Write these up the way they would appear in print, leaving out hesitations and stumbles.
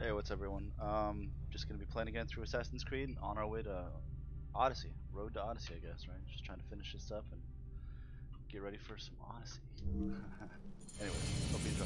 Hey, what's up, everyone? Just gonna be playing again through Assassin's Creed on our way to Odyssey, Road to Odyssey, I guess, right? Just trying to finish this up and get ready for some Odyssey. Anyway, hope you enjoy.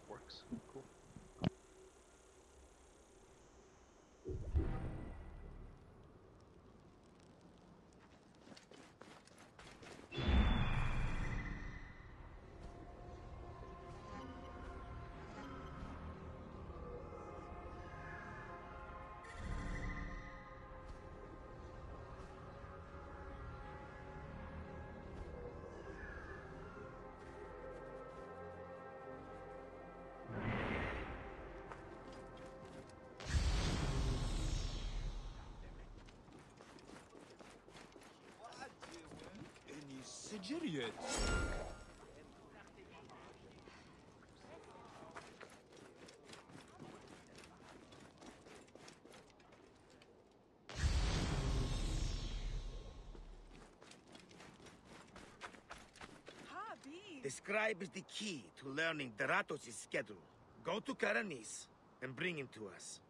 Works. Cool. Sicilian. The scribe is the key to learning Deratos' schedule. Go to Karanis and bring him to us.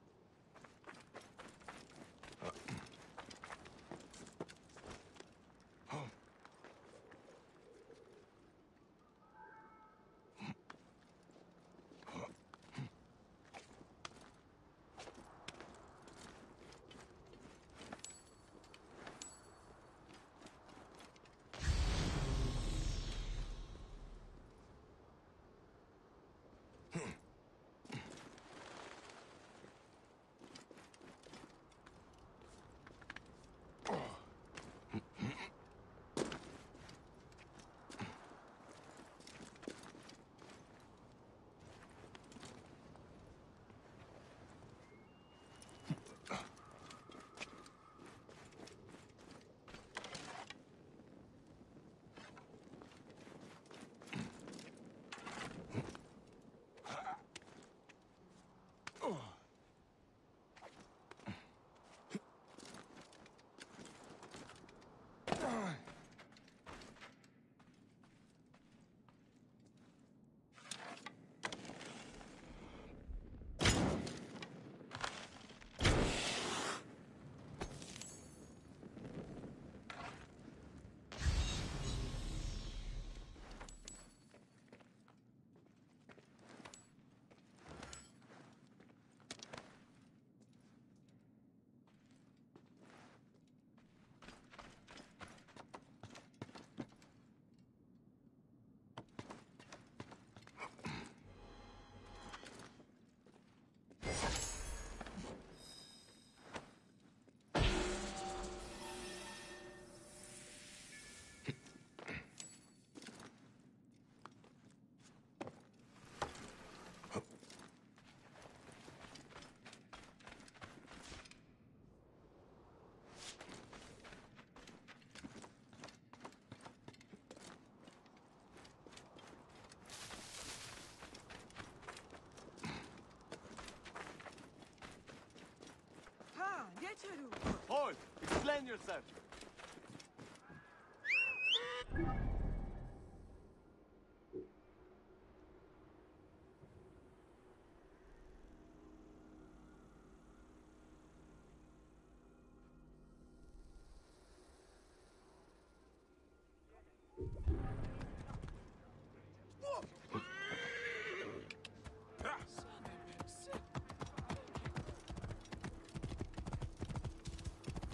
Hold! Explain yourself!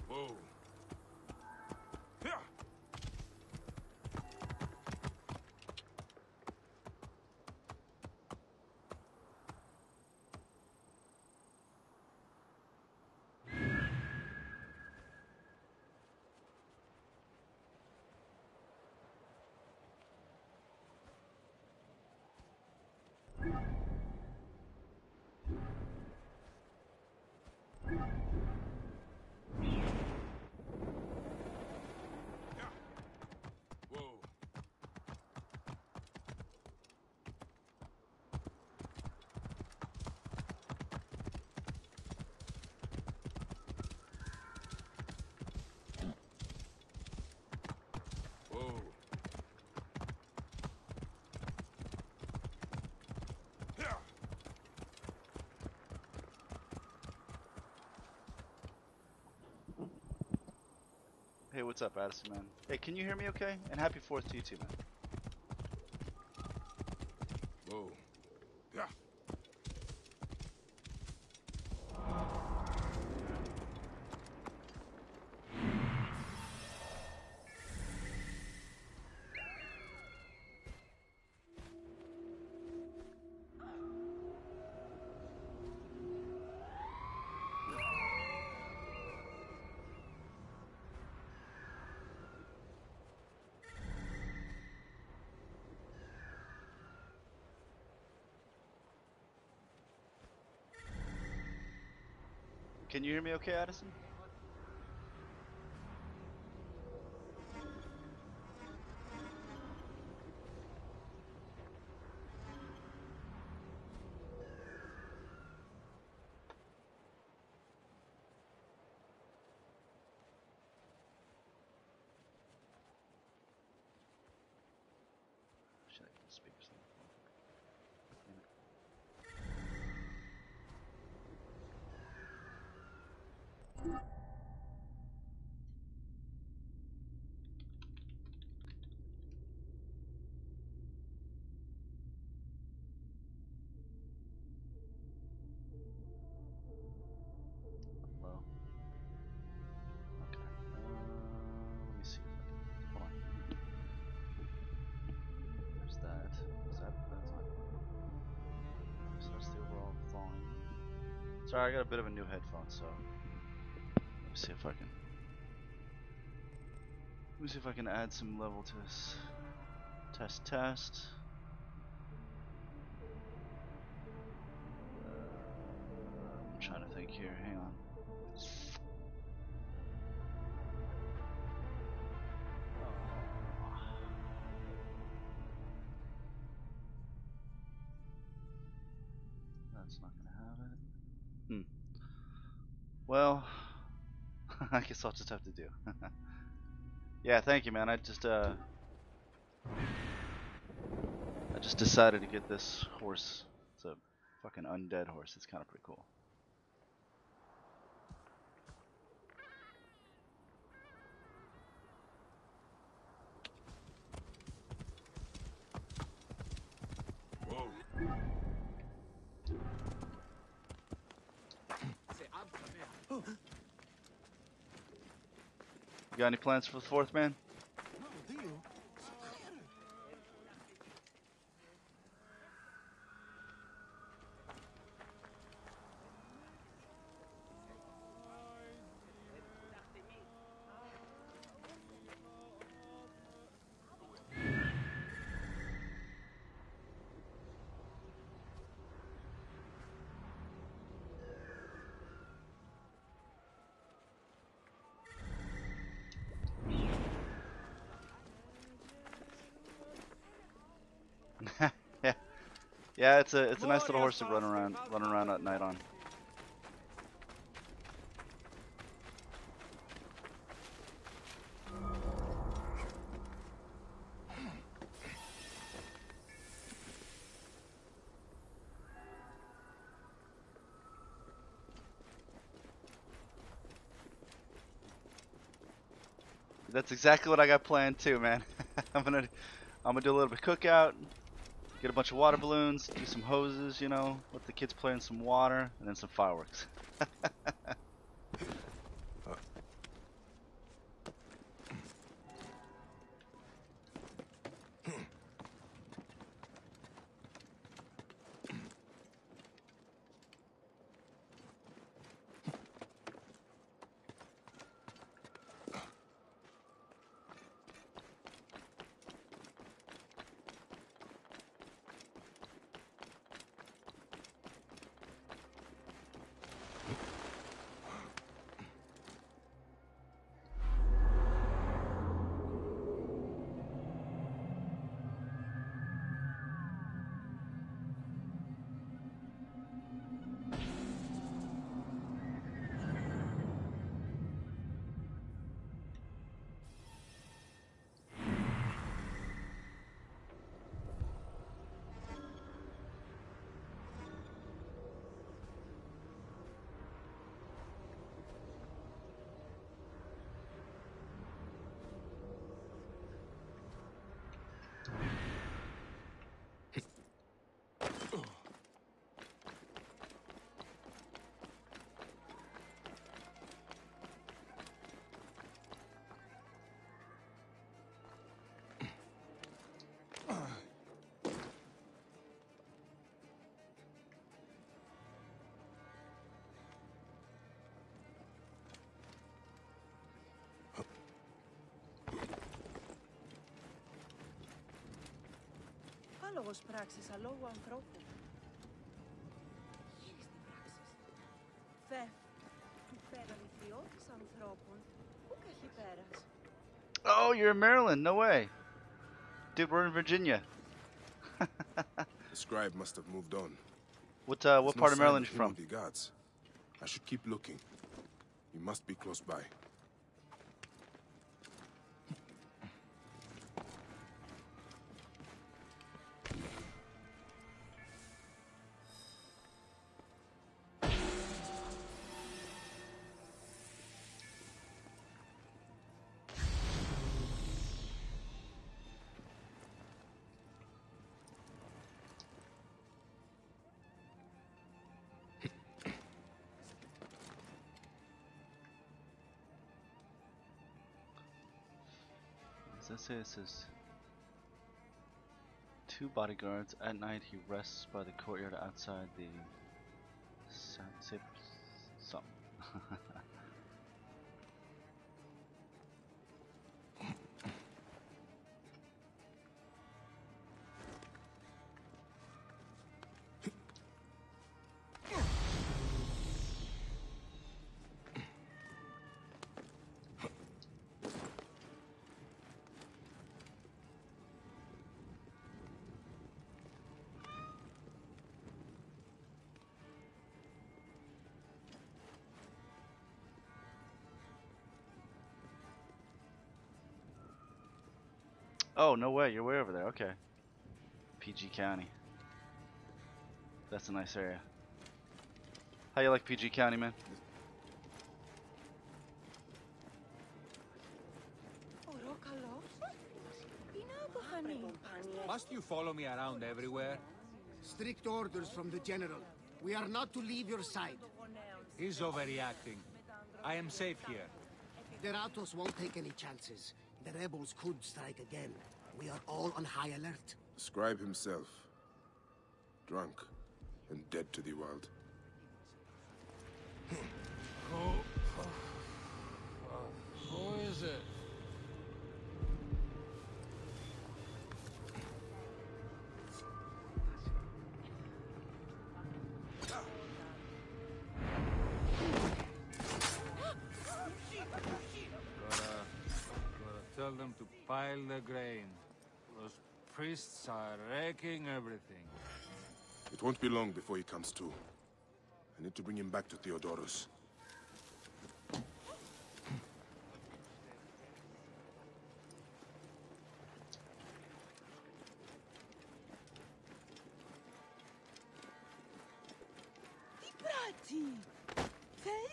Whoa. Whoa. Whoa. Hey, what's up, Addison, man? Hey, can you hear me okay? And happy 4th to you too, man. Whoa. Yeah. Can you hear me okay, Addison? Should I put the speakers on the phone? Damn it. Hello? Okay. Let me see. Hold on. There's that. Is that? That's not. So that's the overall volume. Sorry, I got a bit of a new headphone, so let me see if I can. Let me see if I can add some level to this. Test, test. I'm trying to think here. Hang on. That's not gonna have it. Well, I guess I'll just have to do. Yeah, thank you, man. I just decided to get this horse. It's a fucking undead horse. It's kind of pretty cool. Whoa. You got any plans for the 4th, man? Yeah, yeah. It's a nice little horse to run around at night on. That's exactly what I got planned too, man. I'm gonna do a little bit of cookout, get a bunch of water balloons, do some hoses, you know, let the kids play in some water, and then some fireworks. παράλογος πράξεις αλόγου ανθρώπου. Χείριστη πράξεις. Θεφ, του πέραν ιδιώτης ανθρώπων, που καχεί πέρας. Oh, you're in Maryland? No way. Dude, we're in Virginia. The scribe must have moved on. What There's what no part of sign Maryland you him from? or the guards. I should keep looking. He must be close by. Does that say it says 2 bodyguards. At night he rests by the courtyard outside the something. Oh, no way, you're way over there. Okay. PG County. That's a nice area. How you like PG County, man? Ωρό καλός. Τι να αποφανεί. Must you follow me around everywhere? Strict orders from the general. We are not to leave your side. He's overreacting. I am safe here. Deratos won't take any chances. The rebels could strike again. We are all on high alert. The scribe himself. Drunk and dead to the world. Who is it? Gotta tell them to pile the grain. Those priests are wrecking everything. It won't be long before he comes to. I need to bring him back to Theodorus. Τι πράττει. Θεή.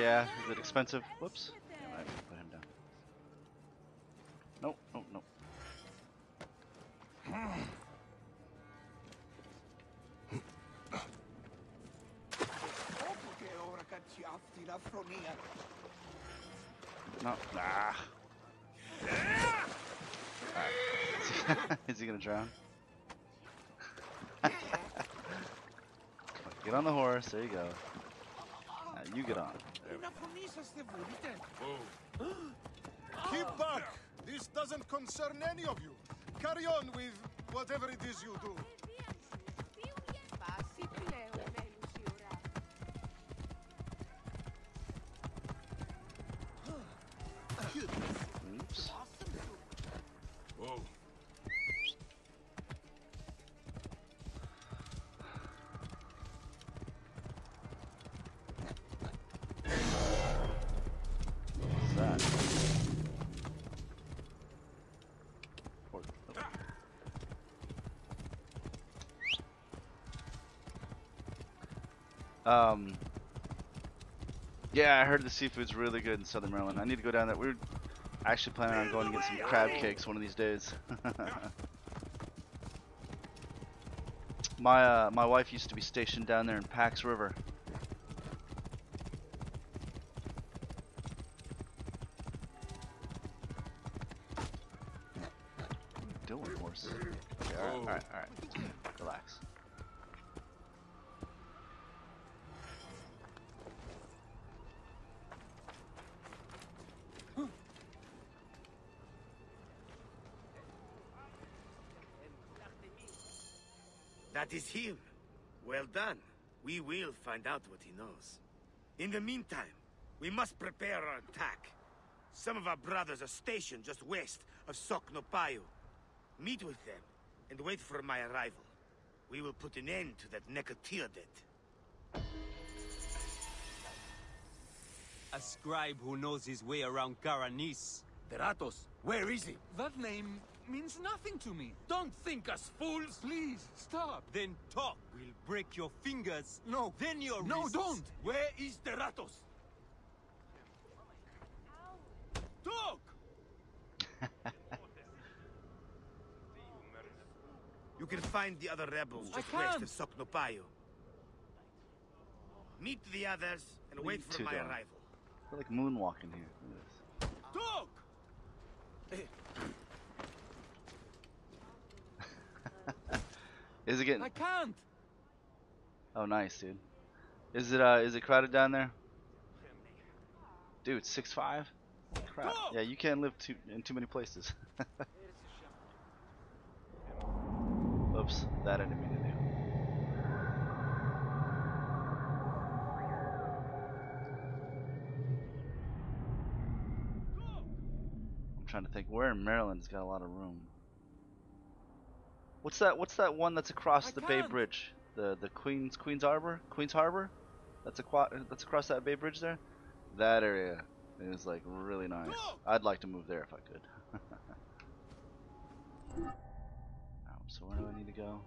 Yeah, is it expensive? Whoops. Damn, I have to put him down. Nope, nope, nope. No, nah. Alright. Is he gonna drown? Get on the horse, there you go. Now you get on. Whoa. Keep back! This doesn't concern any of you. Carry on with whatever it is you do. Oops. Whoa. What's that? Yeah, I heard the seafood's really good in Southern Maryland. I need to go down there. We're actually planning on going to get some crab cakes one of these days. My wife used to be stationed down there in Pax River. What are you doing, horse? Okay, alright. Relax. That is him. Well done. We will find out what he knows. In the meantime, we must prepare our attack. Some of our brothers are stationed just west of Soknopayo. Meet with them, and wait for my arrival. We will put an end to that Nekatiadet. A scribe who knows his way around Karanis. Deratos, where is he? That name means nothing to me. Don't think us fools! Please, stop. Then talk. We'll break your fingers. No. Then your No, wrists. don't! Where is Deratos? Talk! You can find the other rebels I just west can't. of Soknopayo. Meet the others, and wait for too, my Dom. arrival. I feel like moonwalking here. Look at Talk! this. Is it getting? I can't. Oh, nice, dude. Is it crowded down there? Dude, 6'5"? Crap. Yeah, you can't live in too many places. Oops, that I didn't mean to do. I'm trying to think where in Maryland's got a lot of room. What's that one that's across the Bay can't. Bridge? The Queens Harbor? Queens Harbor? That's across that Bay Bridge there? That area is like really nice. I'd like to move there if I could. So where do I need to go?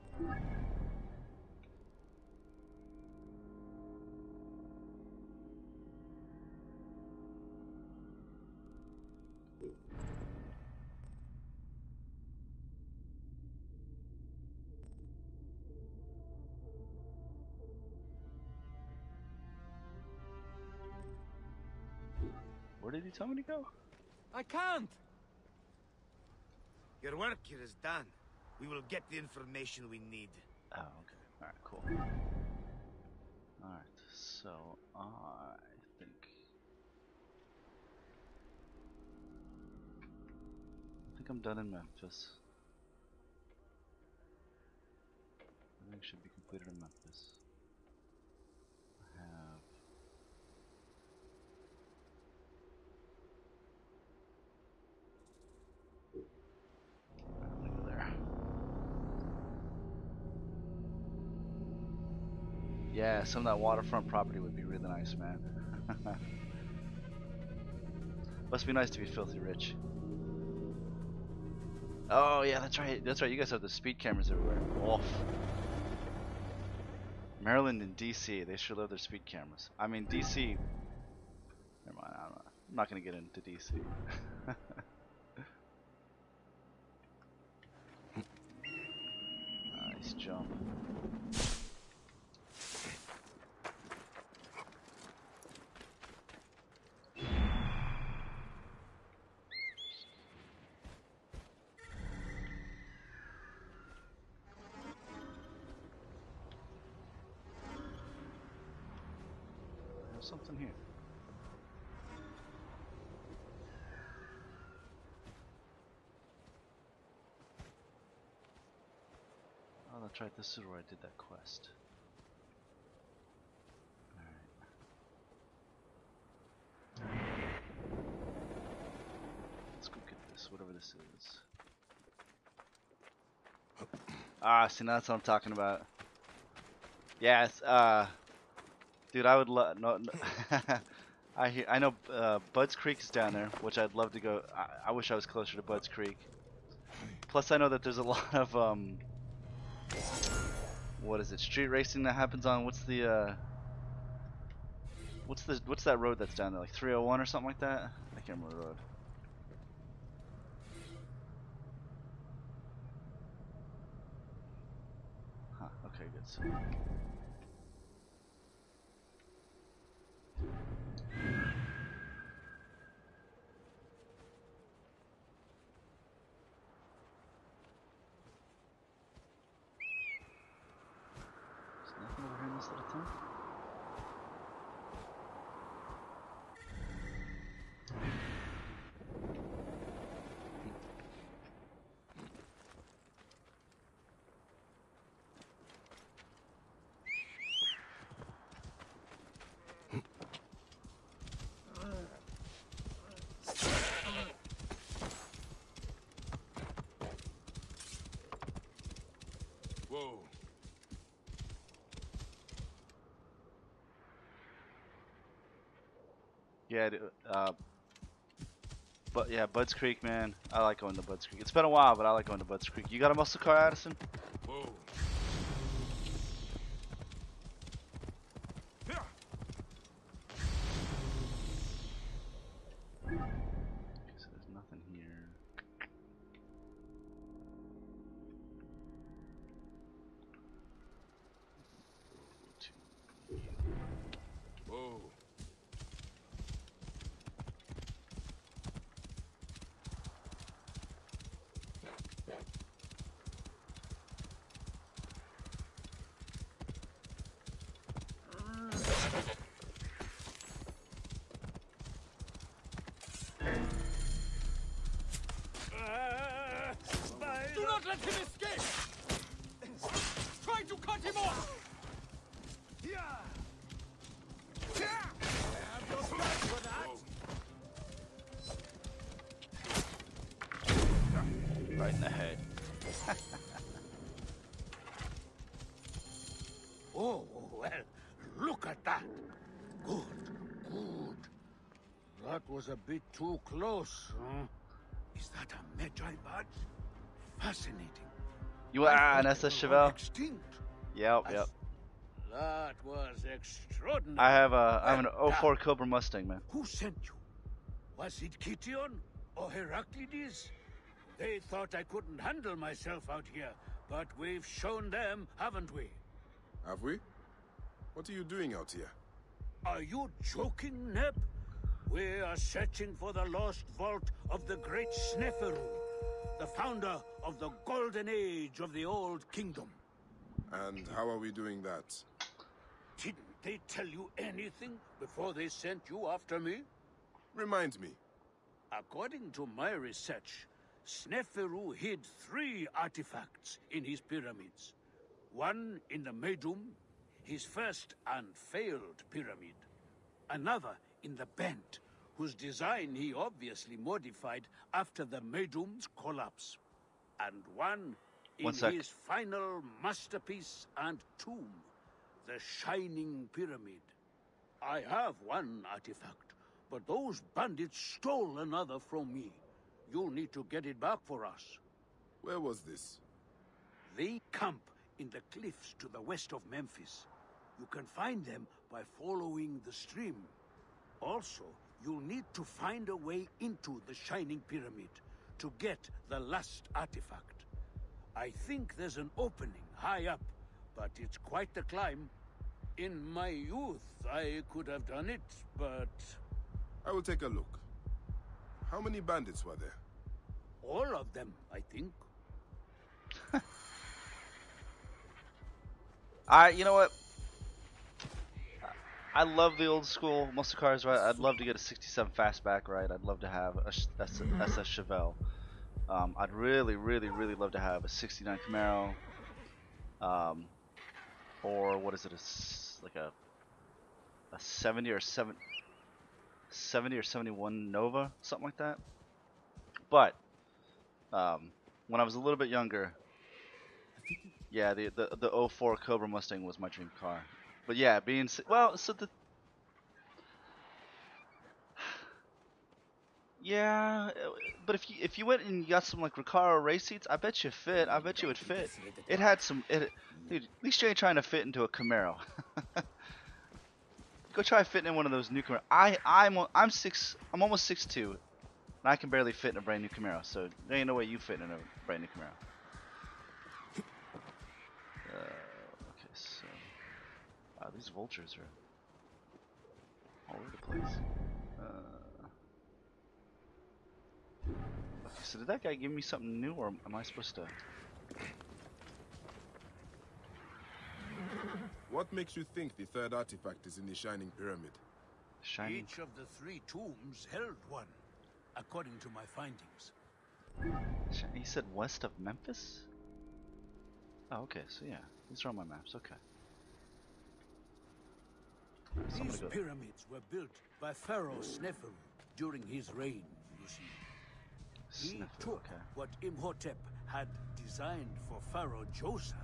Where did he tell me to go? I can't. Your work here is done. We will get the information we need. Oh, okay. Alright, cool. Alright, so I think I'm done in Memphis. Everything should be completed in Memphis. I have I'm gonna go there. Yeah, some of that waterfront property would be really nice, man. Must be nice to be filthy rich. Oh yeah, that's right. That's right. You guys have the speed cameras everywhere. Wolf. Maryland and DC, they sure love their speed cameras. I mean, DC. Never mind. I'm not gonna get into DC. Nice jump. There's something here. Oh, that's right. This is where I did that quest. Alright. Let's go get this, whatever this is. Ah, see, now that's what I'm talking about. Yes, dude, I would love. No, I know Bud's Creek is down there, which I'd love to go. I wish I was closer to Bud's Creek. Plus, I know that there's a lot of what is it? Street racing that happens on what's that road that's down there? Like 301 or something like that? I can't remember the road. Huh, okay, good. So there's nothing over here in this little town? Yeah, but yeah, Bud's Creek, man. I like going to Bud's Creek. It's been a while, but I like going to Bud's Creek. You got a muscle car, Addison? Whoa. So there's nothing here. Whoa. Do not let him escape! Try to cut him off! Right in the head. Oh, well, look at that. Good, good. That was a bit too close, huh? Is that a Medjay badge? Fascinating. You are an SS Chevelle? Extinct. Yep. That was extraordinary. I have I'm an Well 04 done. Cobra Mustang, man. Who sent you? Was it Kition or Heraclides? They thought I couldn't handle myself out here, but we've shown them, haven't we? Have we? What are you doing out here? Are you joking, Neb? We are searching for the lost vault of the great Sneferu, the founder of the golden age of the old kingdom. And how are we doing that? Didn't they tell you anything before they sent you after me? Remind me. According to my research, Sneferu hid 3 artifacts in his pyramids. One in the Medum, his first and failed pyramid. Another in the Bent, whose design he obviously modified after the Medum's collapse. And one in One sec. his final masterpiece and tomb, the Shining Pyramid. I have one artifact, but those bandits stole another from me. You'll need to get it back for us. Where was this? They camp in the cliffs to the west of Memphis. You can find them by following the stream. Also, you'll need to find a way into the Shining Pyramid to get the last artifact. I think there's an opening high up, but it's quite the climb. In my youth, I could have done it, but I will take a look. How many bandits were there? all of them, I think. You know what? I love the old school muscle cars, right? I'd love to get a 67 fastback, right? I'd love to have a SS Chevelle. I'd really love to have a 69 Camaro. Or what is it? Like a 70 or 71 Nova, something like that. But when I was a little bit younger, yeah, the 04 Cobra Mustang was my dream car. But yeah, yeah, but if you went and you got some like Recaro race seats, I bet you fit. I bet you would fit. It had some. Dude, at least you ain't trying to fit into a Camaro. Go try fitting in one of those new Camaro. I'm almost 6'2", and I can barely fit in a brand new Camaro. So there ain't no way you fit in a brand new Camaro. Okay, so wow, these vultures are all over the place. Okay, so did that guy give me something new, or am I supposed to? What makes you think the third artifact is in the Shining Pyramid? Shining. Each of the 3 tombs held one, according to my findings. He said west of Memphis? Oh, okay, so yeah, these are on my maps, okay. So I'm These gonna go. pyramids were built by Pharaoh Sneferu during his reign, you see. He Sniffle, took okay. what Imhotep had designed for Pharaoh Djoser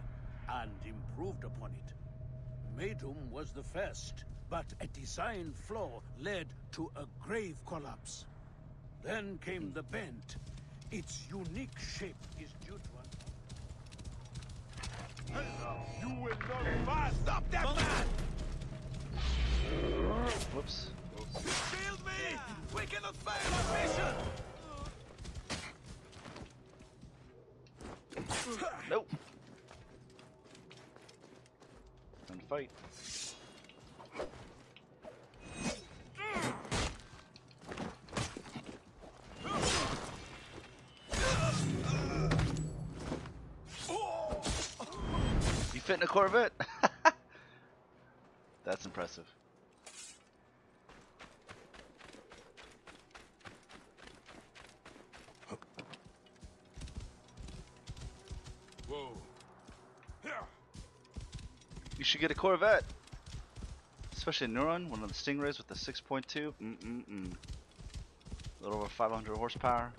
and improved upon it. Medum was the first, but a design flaw led to a grave collapse. Then came the bend. Its unique shape is due to an... You will not pass! Stop that man! Whoops. Shield me! We cannot fail our mission! Nope. Time to fight. You fit in a Corvette? That's impressive. Whoa. You should get a Corvette. Especially a Neuron, one of the Stingrays with the 6.2. A little over 500 horsepower.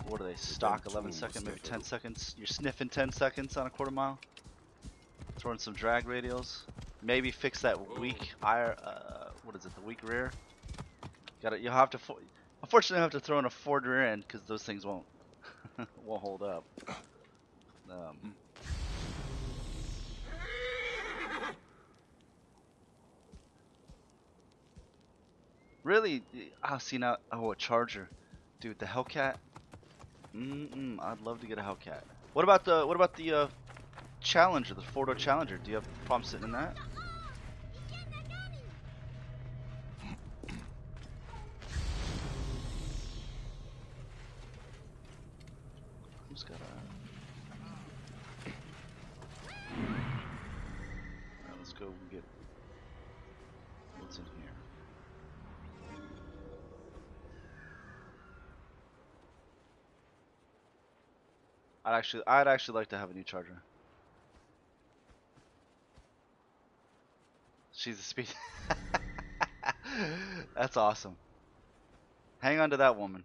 What are they? Stock 11 seconds, maybe 10 seconds. You're sniffing 10 seconds on a quarter mile. Throwing some drag radials. Maybe fix that weak what is it? The weak rear. You'll have to. Unfortunately, I have to throw in a Ford rear end because those things won't won't hold up. Really? See now. Oh, a Charger, dude. The Hellcat. I'd love to get a Hellcat. What about the Challenger, the four-door Challenger? Do you have problems sitting in that? Who's got a? Alright, let's go get what's in here. I'd actually like to have a new Charger. She's a speed. That's awesome. Hang on to that woman.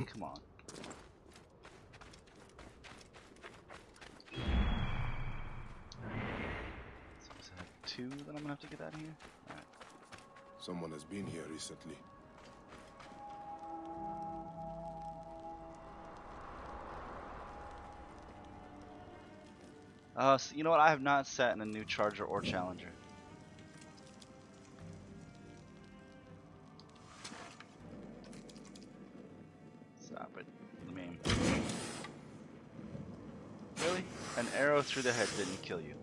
Come on. Two that I'm gonna have to get out of here. All right. Someone has been here recently. So you know what? I have not sat in a new Charger or Challenger. Stop it. I mean, really? An arrow through the head didn't kill you.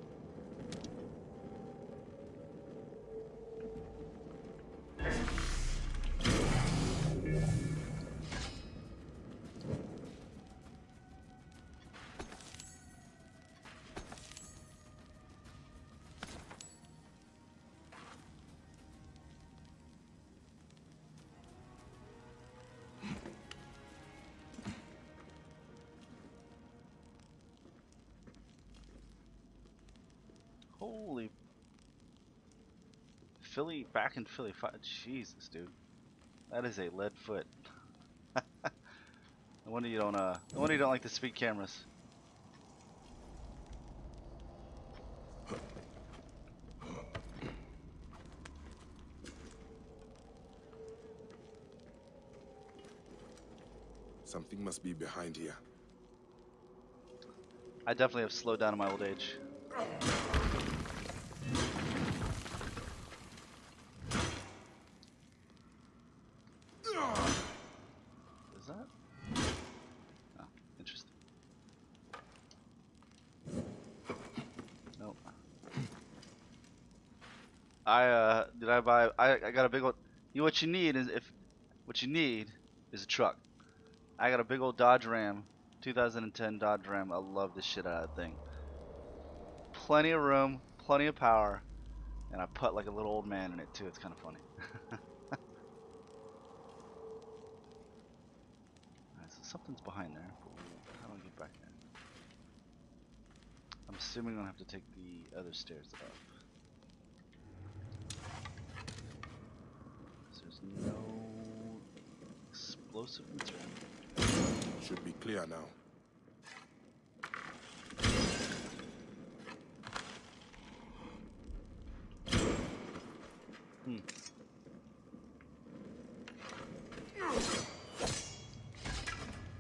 Holy Philly, back in Philly, Jesus, dude, that is a lead foot. No wonder you don't. No wonder you don't like the speed cameras. Something must be behind here. I definitely have slowed down in my old age. Is that? Oh, interesting. Nope. Did I buy? I got a big old. What you need is a truck. I got a big old Dodge Ram, 2010 Dodge Ram. I love the shit out of that thing. Plenty of room, plenty of power, and I put like a little old man in it too. It's kind of funny. Alright, so something's behind there. How do I get back there? I'm assuming I'm gonna have to take the other stairs up. So there's no explosive material. Should be clear now. Alright,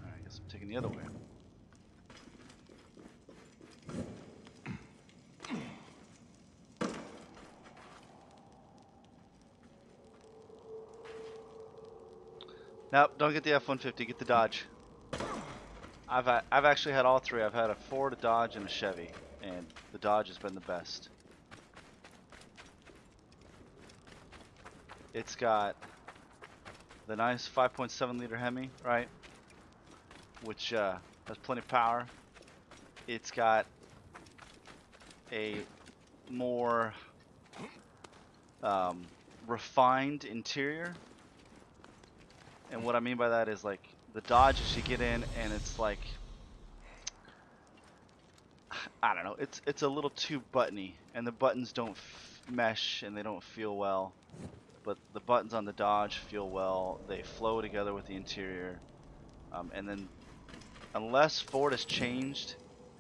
I guess I'm taking the other way. Nope, don't get the F-150, get the Dodge. I've actually had all three. I've had a Ford, a Dodge, and a Chevy, and the Dodge has been the best. It's got the nice 5.7 liter Hemi, right? Which has plenty of power. It's got a more refined interior. And what I mean by that is, like, the Dodge, as you get in, and it's like, I don't know, it's a little too buttony, and the buttons don't mesh and they don't feel well. But the buttons on the Dodge feel well. They flow together with the interior. And then, unless Ford has changed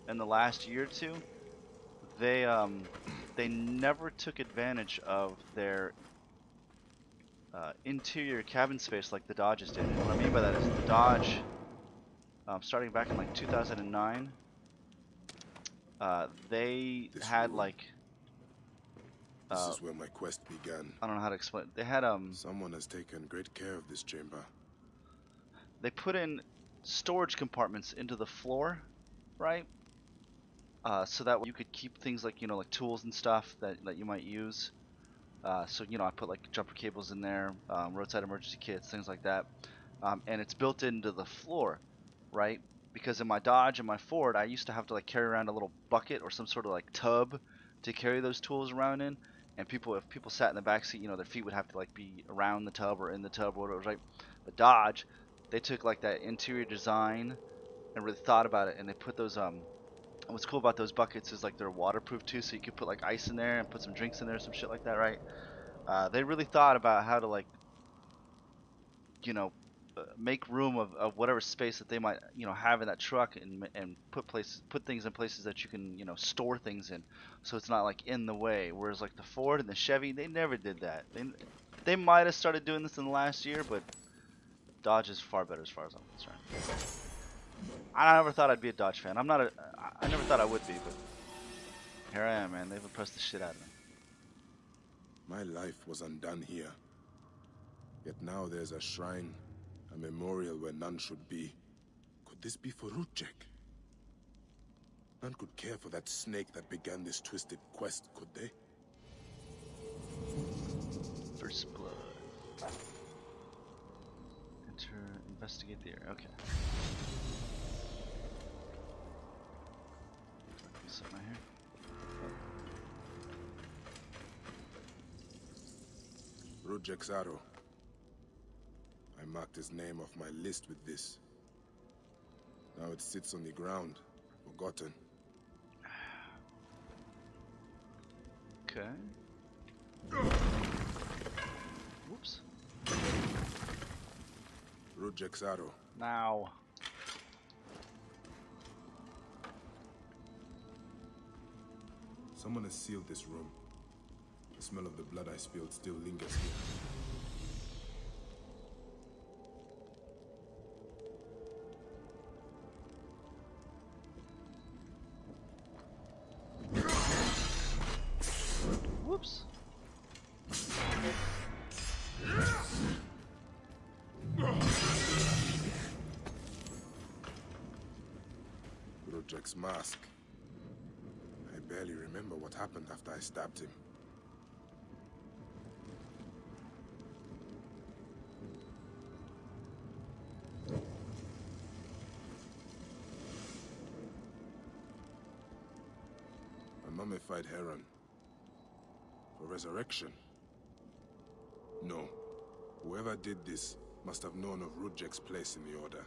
in the last year or two, they never took advantage of their interior cabin space like the Dodges did. And what I mean by that is the Dodge, starting back in like 2009, they had like This is where my quest began. I don't know how to explain it. They had Someone has taken great care of this chamber. They put in storage compartments into the floor, right? So that you could keep things like, you know, like tools and stuff that you might use. So, you know, I put like jumper cables in there, roadside emergency kits, things like that. And it's built into the floor, right? Because in my Dodge and my Ford, I used to have to like carry around a little bucket or some sort of like tub to carry those tools around in. And if people sat in the back seat, you know, their feet would have to like be around the tub or in the tub or whatever, right? The Dodge, they took like that interior design and really thought about it, and they put those what's cool about those buckets is like they're waterproof too, so you could put like ice in there and put some drinks in there, some shit like that, right? They really thought about how to, like, you know, make room of whatever space that they might, you know, have in that truck, and put things in places that you can, you know, store things in, so it's not like in the way. Whereas like the Ford and the Chevy, they never did that. They might have started doing this in the last year, but Dodge is far better as far as I'm concerned. I never thought I'd be a Dodge fan. I never thought I would be, but here I am, man. They've impressed the shit out of me. My life was undone here. Yet now there's a shrine, a memorial where none should be. Could this be for Rudjek? None could care for that snake that began this twisted quest, could they? First blood. Enter, investigate the area. Okay. Something right here. Rudjek's arrow. I marked his name off my list with this. Now it sits on the ground, forgotten. Okay. Whoops. Rudjek's arrow. Now. Someone has sealed this room. The smell of the blood I spilled still lingers here. Whoops. Rudjek's mask. I barely remember what happened after I stabbed him. A mummified heron. For resurrection? No. Whoever did this must have known of Rudjek's place in the Order.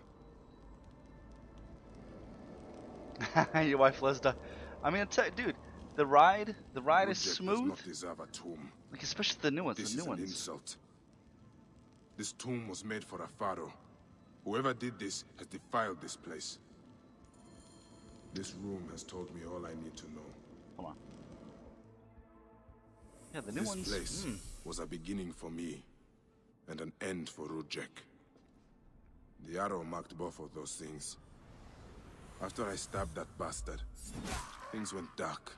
Your wife Lesda. I mean, dude, the ride Rudjek is smooth. does not deserve a tomb. Like, especially the new ones. This the new is ones. an insult. This tomb was made for a pharaoh. Whoever did this has defiled this place. This room has told me all I need to know. Hold on. Yeah, the new This ones. place was a beginning for me, and an end for Rudjek. The arrow marked both of those things. After I stabbed that bastard, things went dark.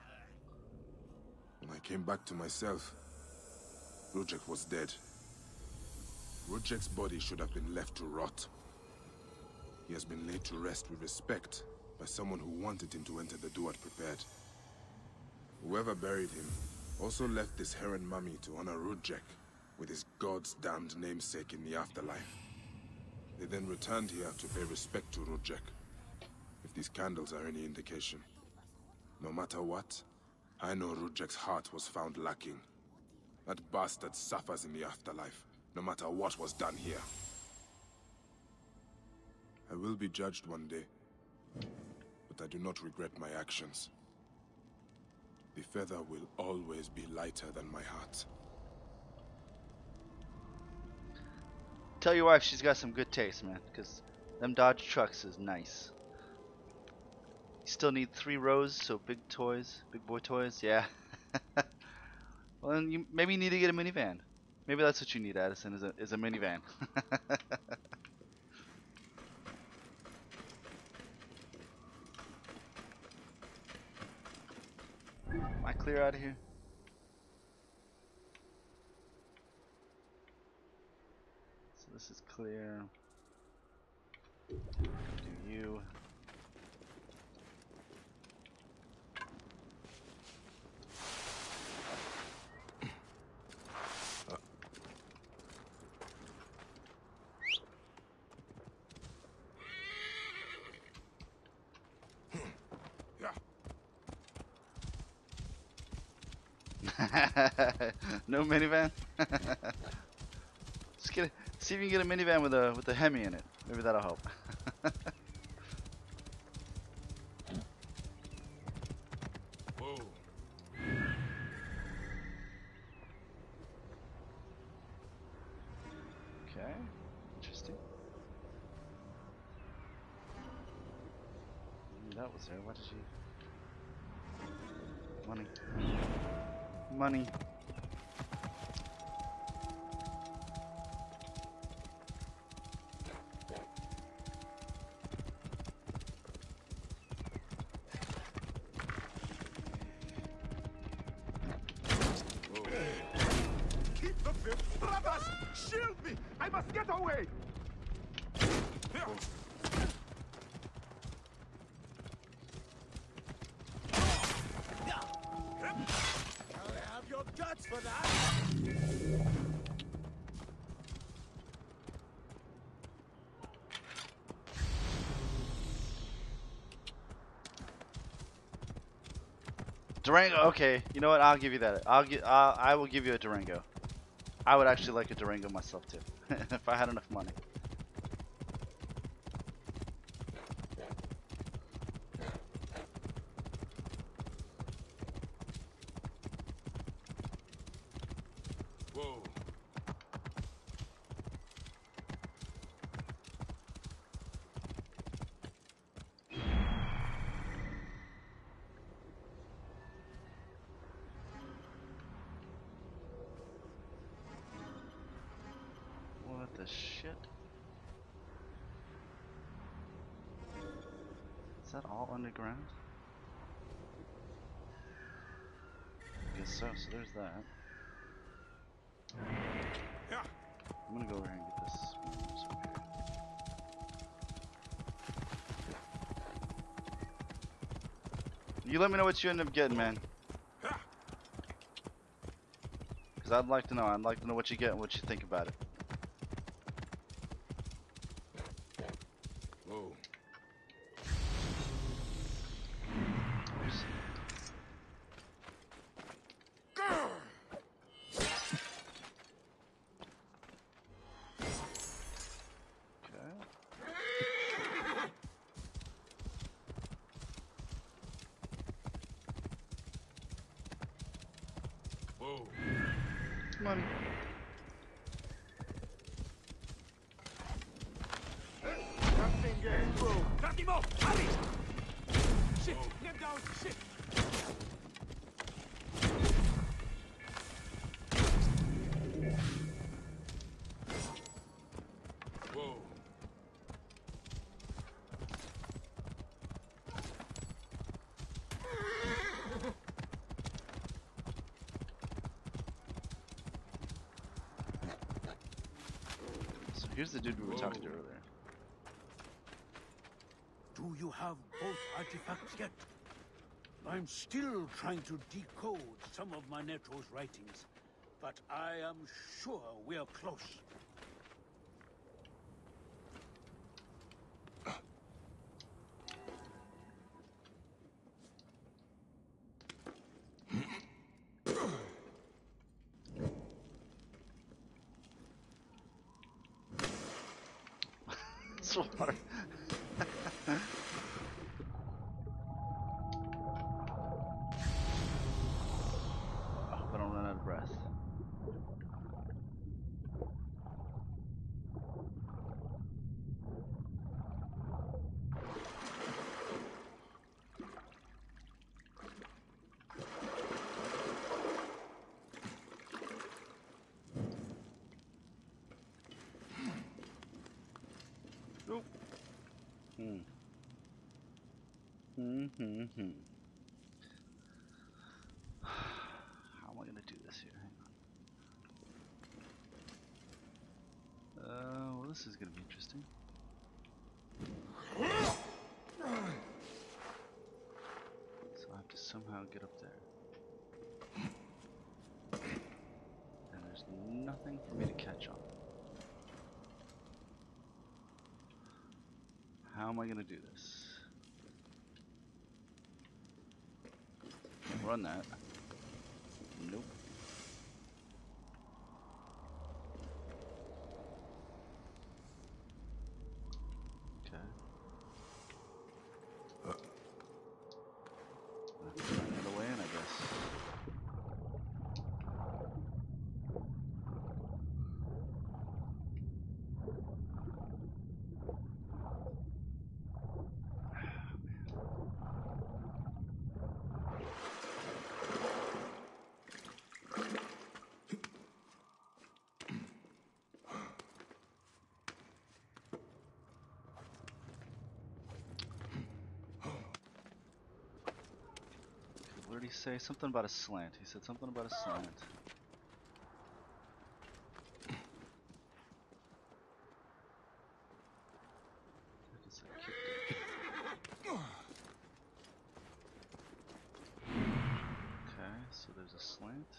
When I came back to myself, Rudjek was dead. Rudjek's body should have been left to rot. He has been laid to rest with respect by someone who wanted him to enter the Duat prepared. Whoever buried him also left this Heron mummy to honor Rudjek with his god's damned namesake in the afterlife. They then returned here to pay respect to Rudjek, if these candles are any indication. No matter what, I know Rudjek's heart was found lacking. That bastard suffers in the afterlife, no matter what was done here. I will be judged one day, but I do not regret my actions. The feather will always be lighter than my heart. Tell your wife she's got some good taste, man, because them Dodge trucks is nice. You still need 3 rows, so big toys, big boy toys, yeah. Well, then maybe you need to get a minivan. Maybe that's what you need, Addison, is a minivan. Am I clear out of here? So this is clear. Do you? No minivan? Just get see if you can get a minivan with a Hemi in it. Maybe that'll help. Whoa. Okay, interesting. That was there. What did you? Money. Money. Keep the fish! Brothers! Shield me! I must get away! I'll have your guts for that! Durango. Okay, you know what? I'll give you that. I will give you a Durango. I would actually like a Durango myself too, if I had enough money. Whoa. What the shit? Is that all underground? I guess so. So there's that. I'm gonna go over here and get this. Over here. You let me know what you end up getting, man. Because I'd like to know. I'd like to know what you get and what you think about it. Whoa. Whoa. Money. gate. Cut him off! Hurry! Shit! Get down! Shit! Whoa. So here's the dude we were talking to earlier. Do you have both artifacts yet? I'm still trying to decode some of Manetto's writings, but I am sure we're close. It's water. I hope I don't run out of breath. Nope. How am I gonna do this here? Hang on. Well, this is gonna be interesting. So I have to somehow get up there. And there's nothing for me to catch on. How am I gonna do this? Run that. Nope. Okay. Find another way in, I guess. What did he say? Something about a slant. He said something about a slant. I guess I kicked it. Okay, so there's a slant.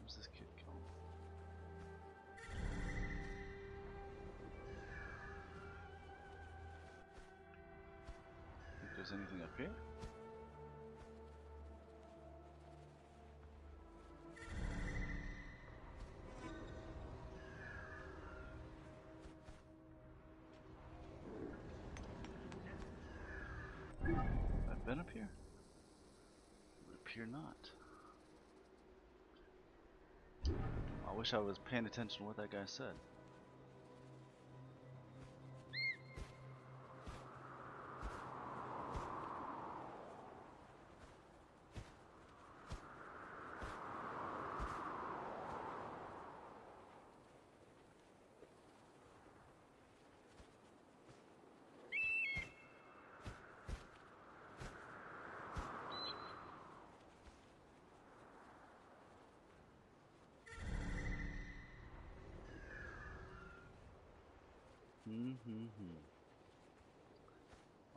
Where's this kid going? Think there's anything up here? Have I been up here? It would appear not. I wish I was paying attention to what that guy said.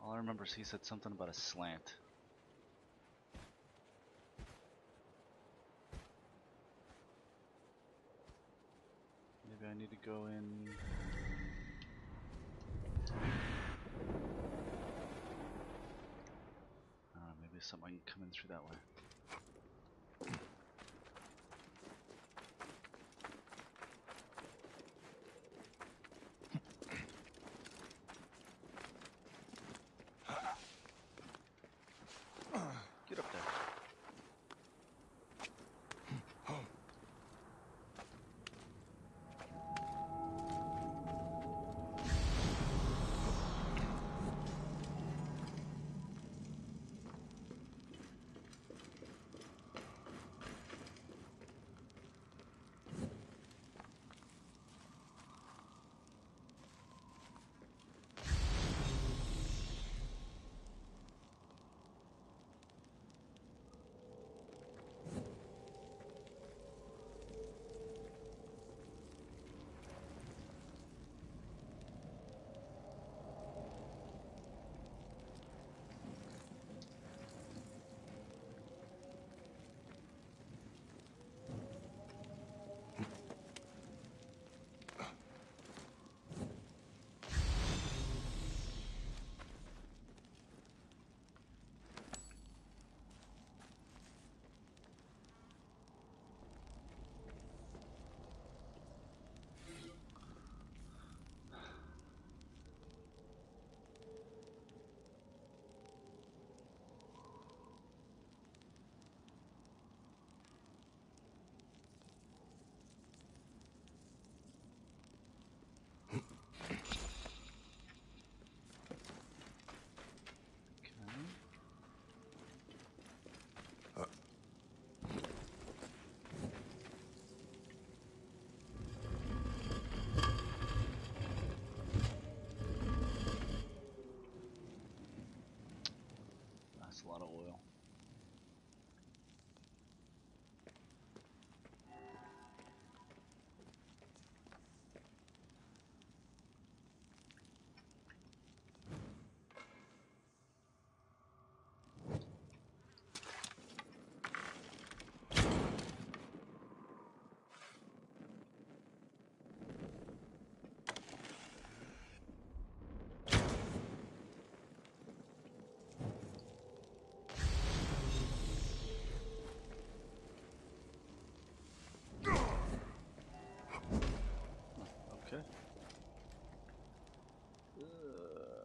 All I remember is he said something about a slant. Maybe I need to go in. I don't know, maybe something I can come in through that way.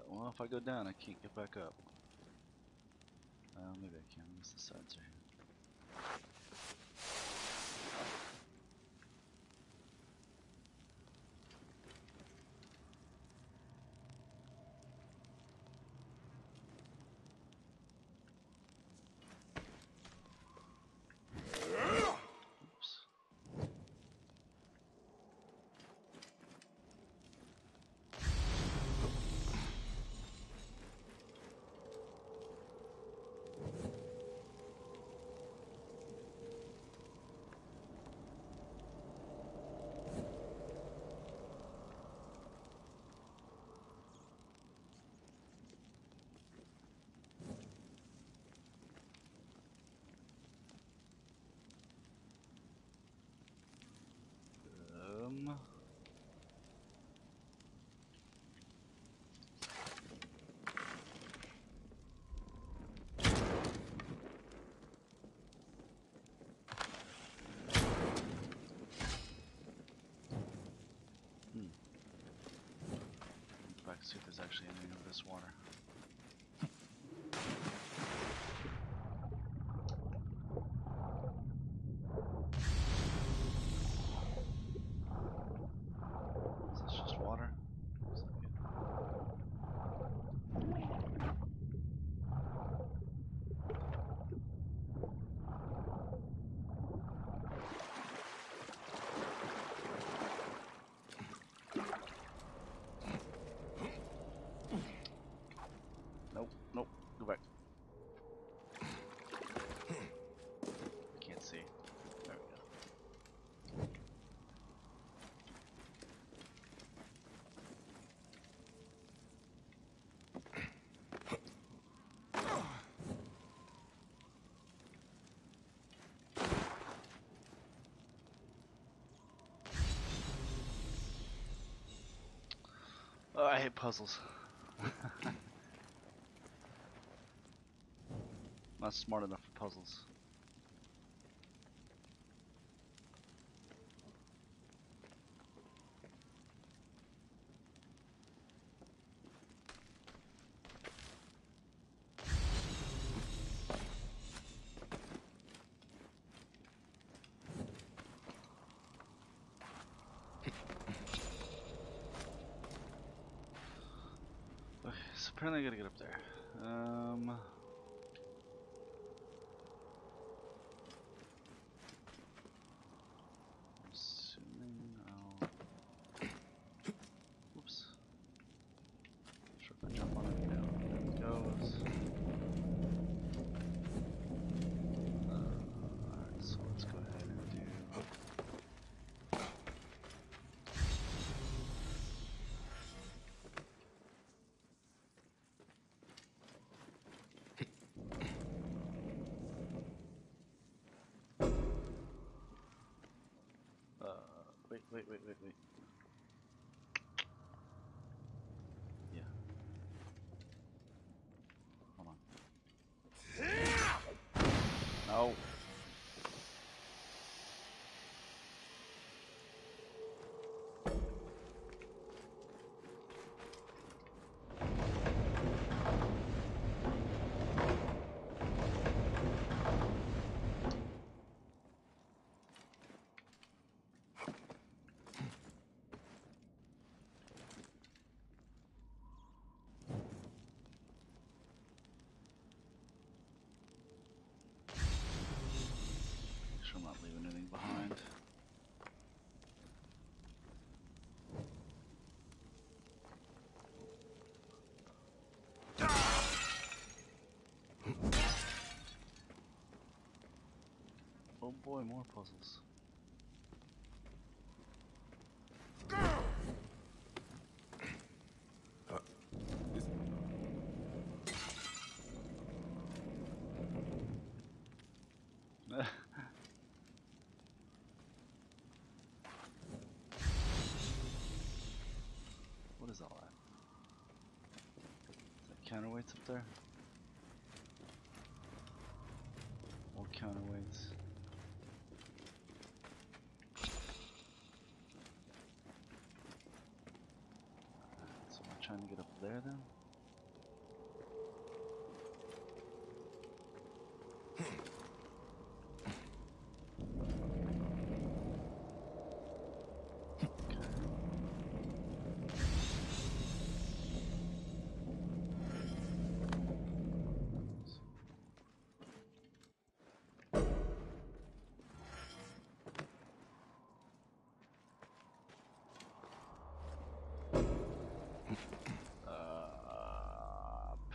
Well, if I go down, I can't get back up. Maybe I can. What's the sides right here? Back to see if there's actually anything of this water. Is this just water? Is that good? Nope, nope, go back. Can't see. There we go. Oh, I hate puzzles. Not smart enough for puzzles. Okay, so apparently I gotta get up there. Assuming I'll... Oops. Not sure if I jump on it now. There it goes. Alright, so let's go ahead and do... wait. Yeah. Hold on. No. Make sure I'm not leaving anything behind. Oh boy, more puzzles. What is all that? Is that counterweights up there? More counterweights. So I'm trying to get up there then?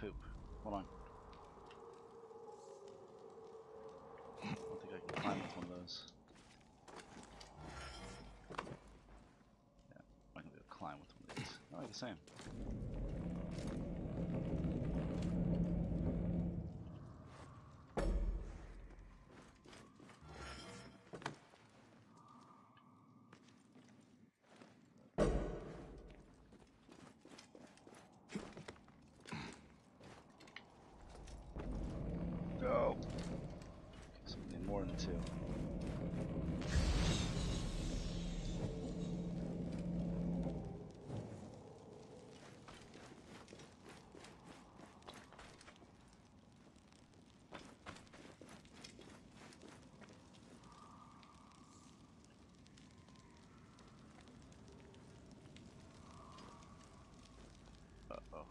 Poop. Hold on. I don't think I can climb with one of those. Yeah, I'm not gonna be able to climb with one of these. I like the same. Go! Something more than two. Uh-oh.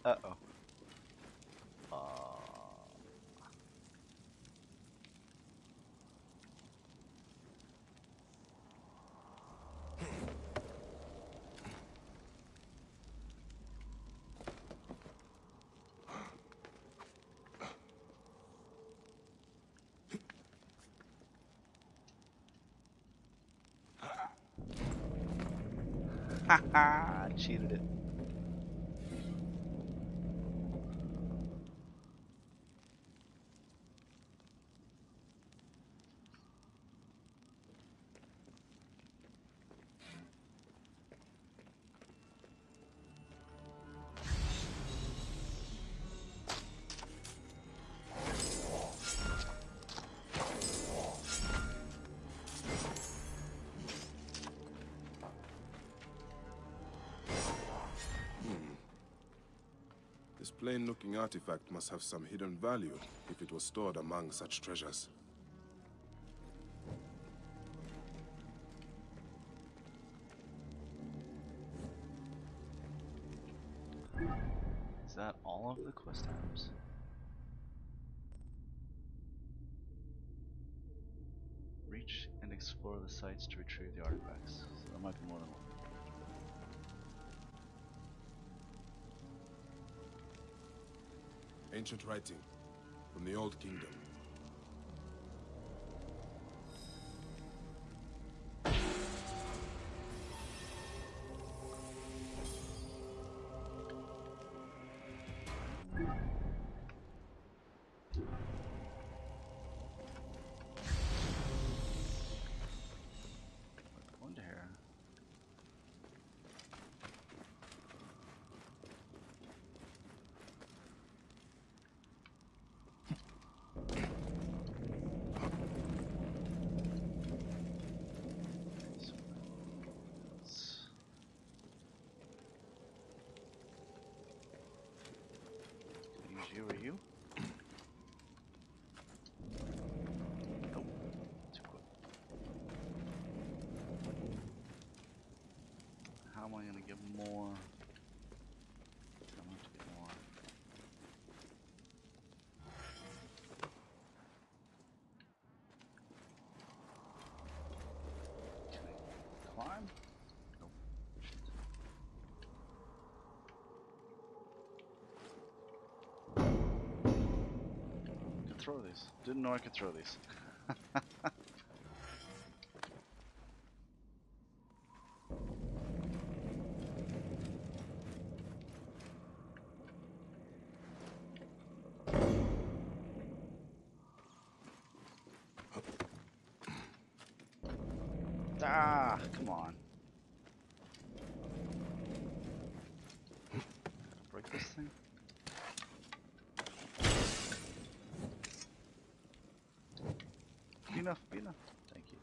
Uh-oh. Haha, cheated it. This plain-looking artifact must have some hidden value if it was stored among such treasures. Is that all of the quest items? Reach and explore the sites to retrieve the artifacts. So there might be more than one. Ancient writing from the Old Kingdom. Wonder here. You or you? Nope. Too quick. How am I gonna get more? I'm gonna have to get more. Can I climb? Nope. Shit. Throw these. Didn't know I could throw these. Ah, come on. Break this thing? Be enough, be enough. Thank you.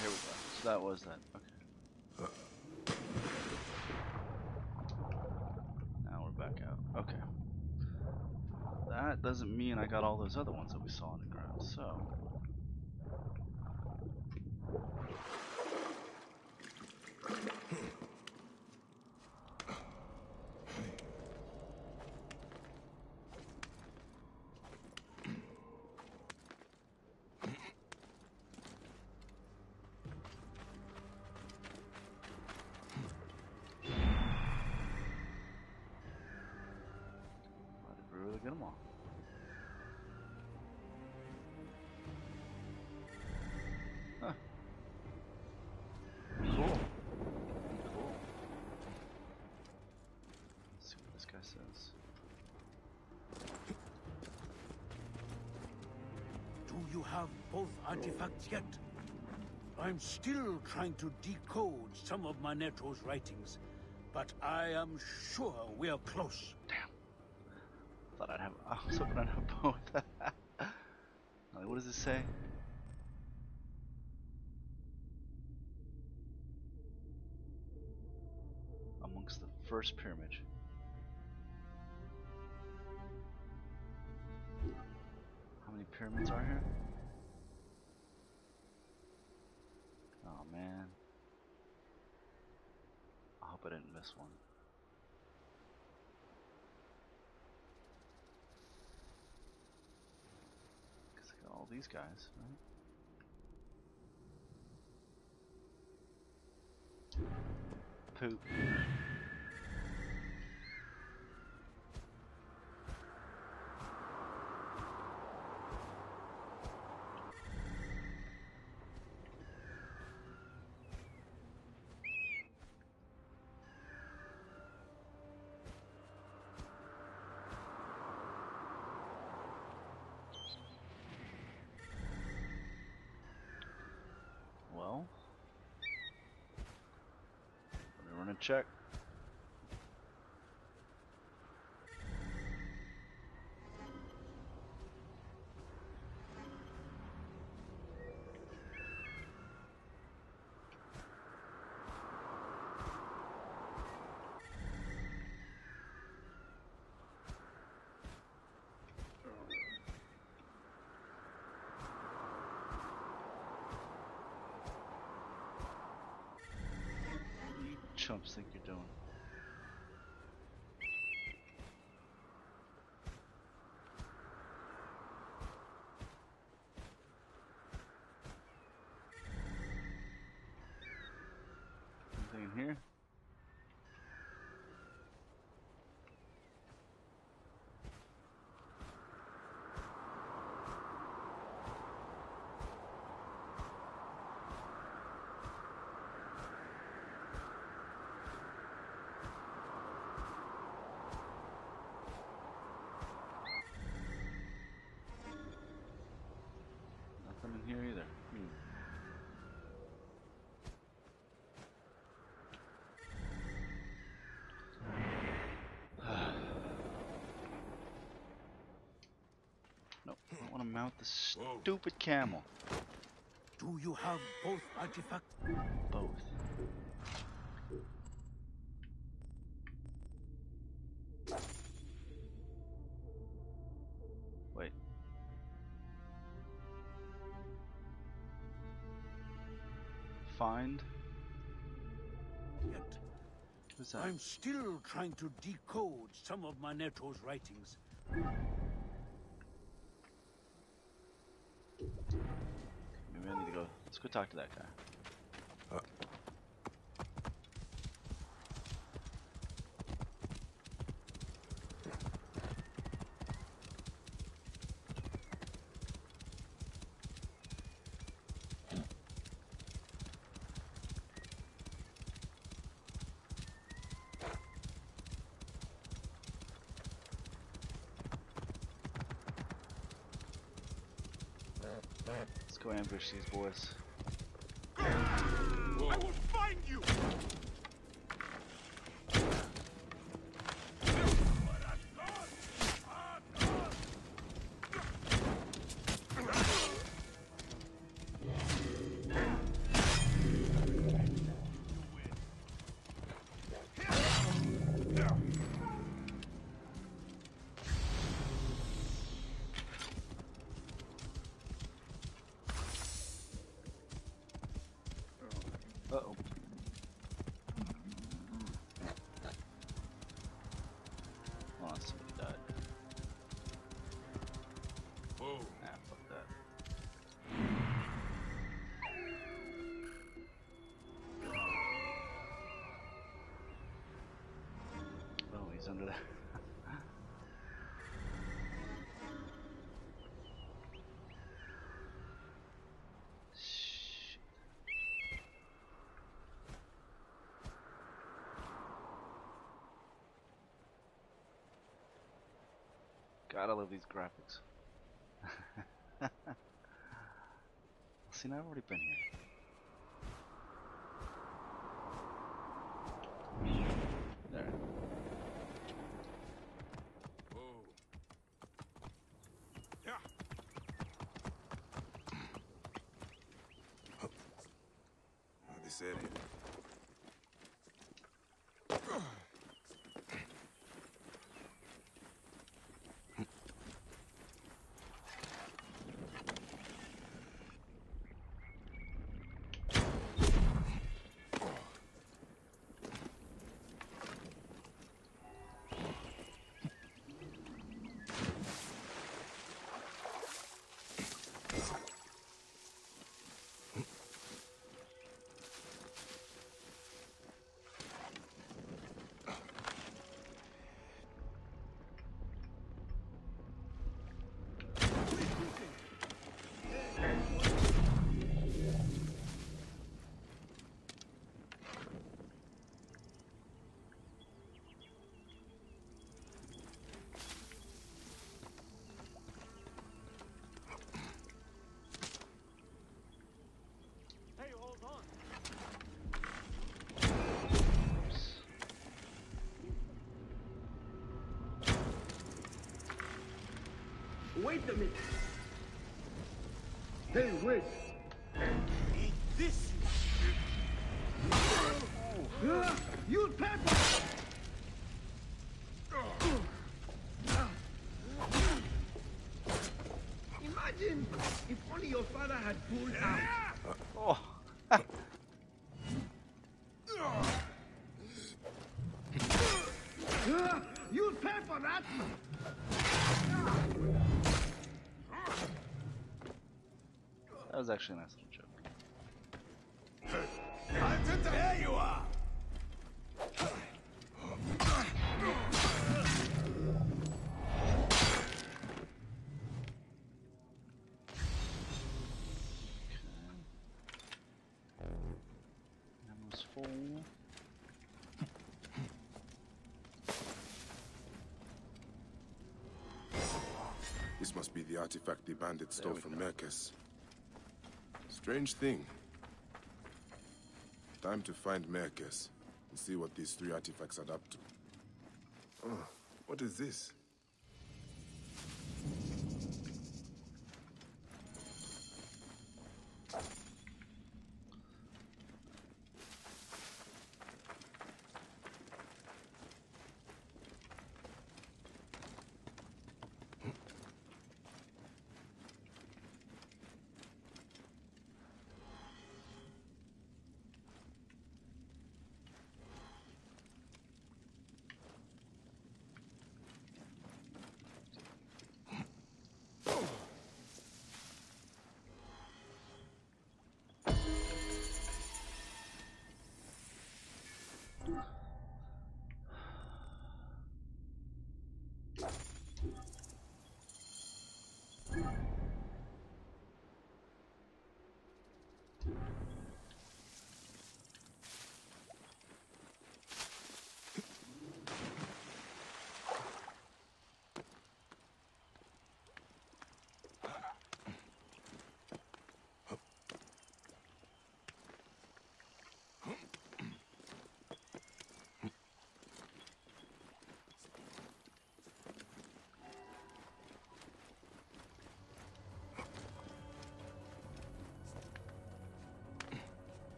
Here we go. So that was that. Okay. Now we're back out. Okay. That doesn't mean I got all those other ones that we saw on the ground, so. Did we really get them all? Huh. Cool. Cool. Let's see what this guy says. Do you have both artifacts yet? I'm still trying to decode some of Manetto's writings, but I am sure we're close. Damn. Thought I'd have. I was hoping I'd have both. Like, what does it say? Amongst the first pyramid. How many pyramids are here? Oh man. I hope I didn't miss one. Cause I got all these guys, right? Poop. Well, let me run a check. What do you chumps think you're doing? Anything in here? want to mount the stupid camel. Do you have both artifacts? Both. Wait. Find. Yet, Who's that? I'm still trying to decode some of Manetto's writings. Maybe I need to go. Let's go talk to that guy. Let's go ambush these boys. I will find you! Uh-oh. Oh, somebody died. Whoa. Ah, fuck that. Oh, he's under there. Shit. God, I love these graphics. See, now I've already been here. There. Whoa. This area. Hey, hold on. Wait a minute. Hey, wait. Eat this! You pepper! Imagine if only your father had pulled out. Oh. You pay for that! That was actually a nice little joke. There you are! Ammo's full. This must be the artifact the bandits stole we from go. Mercus. Strange thing. Time to find Mercus and see what these three artifacts add up to. Oh, what is this?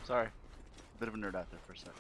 Sorry. Bit of a nerd out there for a second.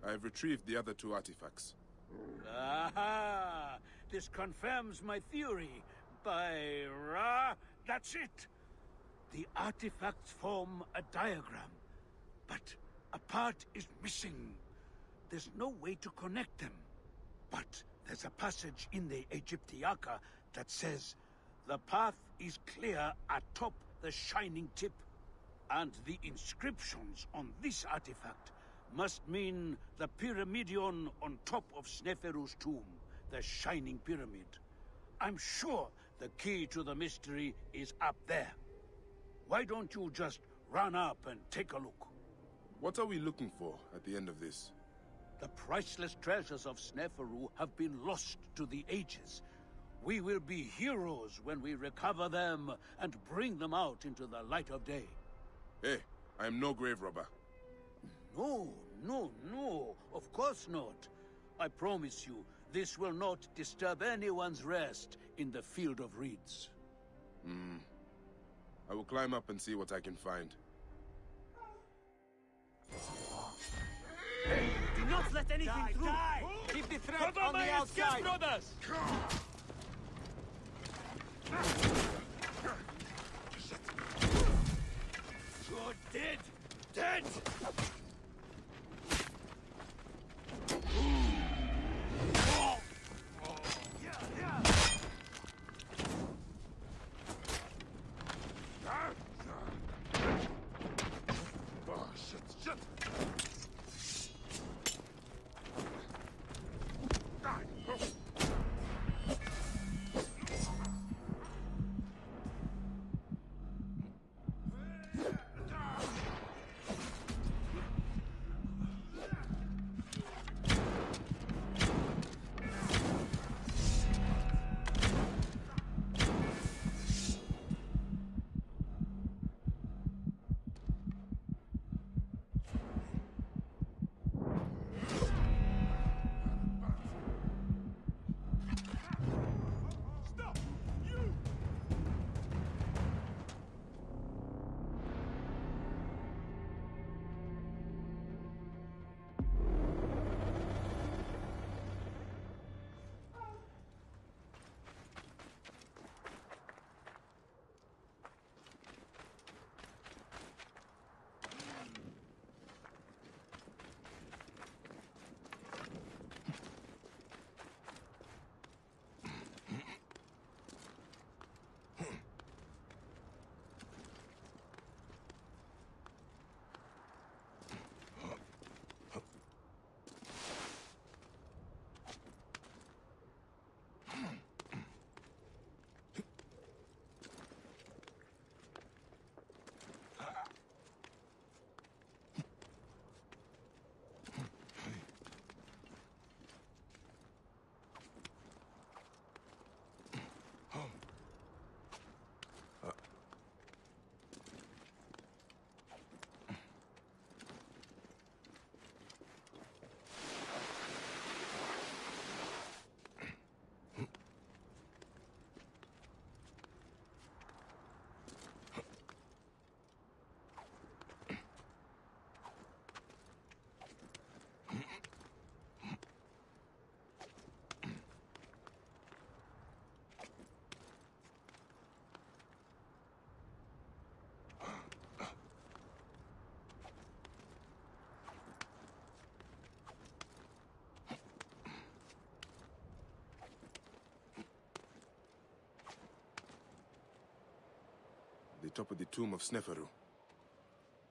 I have retrieved the other two artifacts. Aha! This confirms my theory. By Ra, that's it. The artifacts form a diagram, but a part is missing. There's no way to connect them. But there's a passage in the Egyptiaca that says, the path is clear atop the shining tip. And the inscriptions on this artifact must mean the Pyramidion on top of Sneferu's tomb, the Shining Pyramid. I'm sure the key to the mystery is up there. Why don't you just run up and take a look? What are we looking for at the end of this? The priceless treasures of Sneferu have been lost to the ages. We will be heroes when we recover them and bring them out into the light of day. Hey, I am no grave robber. No, no, no, of course not. I promise you, this will not disturb anyone's rest in the field of reeds. I will climb up and see what I can find. Do not let anything through! Keep the threat on the outside! brothers! You're dead! Dead! top of the tomb of Sneferu.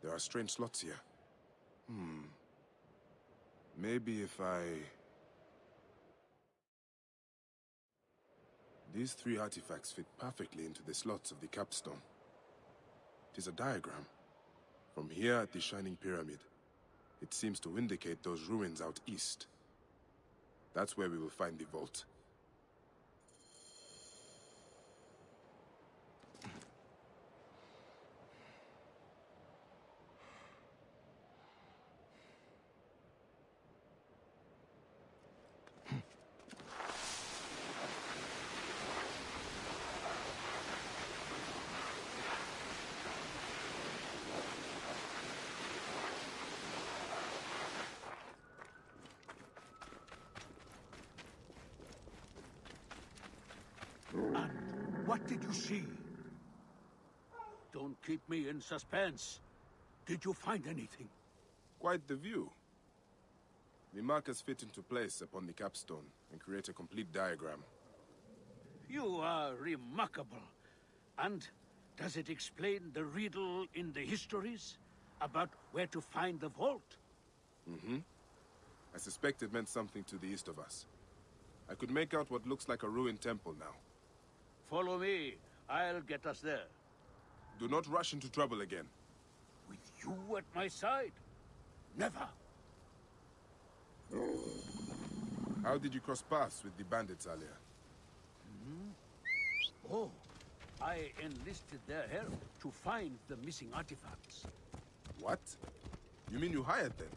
There are strange slots here. Maybe if I... These 3 artifacts fit perfectly into the slots of the capstone. It is a diagram. From here at the Shining Pyramid, it seems to indicate those ruins out east. That's where we will find the vault. And what did you see? Don't keep me in suspense. Did you find anything? Quite the view. The markers fit into place upon the capstone and create a complete diagram. You are remarkable. And does it explain the riddle in the histories about where to find the vault? I suspect it meant something to the east of us. I could make out what looks like a ruined temple now. Follow me. I'll get us there. Do not rush into trouble again. With you at my side? Never. How did you cross paths with the bandits earlier? Oh, I enlisted their help to find the missing artifacts. What? You mean you hired them?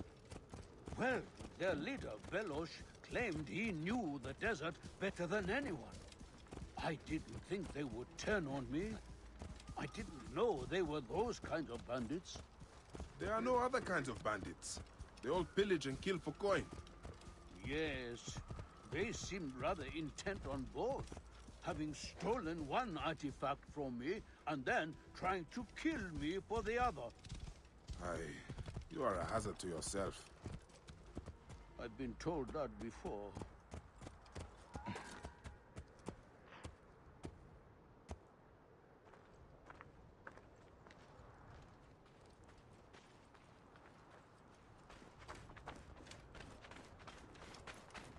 Well, their leader, Velosh, claimed he knew the desert better than anyone. I didn't think they would turn on me. I didn't know they were those kinds of bandits. There are no other kinds of bandits. They all pillage and kill for coin. Yes, they seemed rather intent on both, having stolen one artifact from me and then trying to kill me for the other. You are a hazard to yourself. I've been told that before.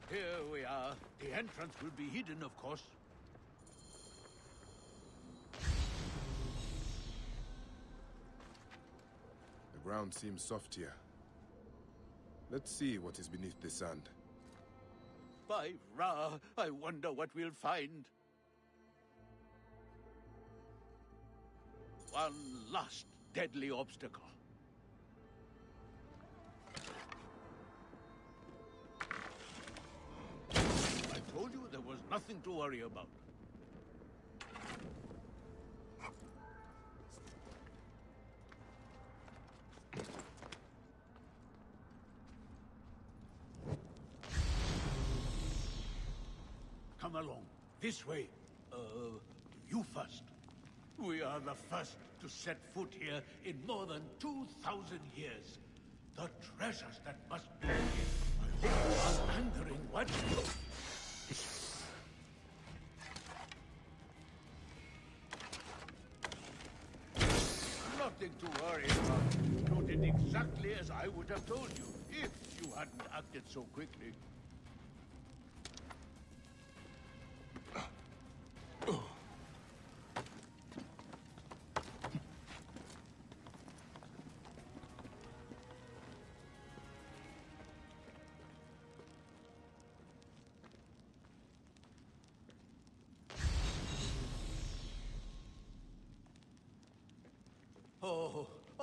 Here we are. The entrance will be hidden, of course. The ground seems soft here. Let's see what is beneath the sand. By Ra, I wonder what we'll find. One last deadly obstacle. I told you there was nothing to worry about. Come along. This way. You first. We are the first to set foot here in more than 2,000 years. The treasures that must be here. I hope you are angering what? Nothing to worry about. You did exactly as I would have told you, if you hadn't acted so quickly.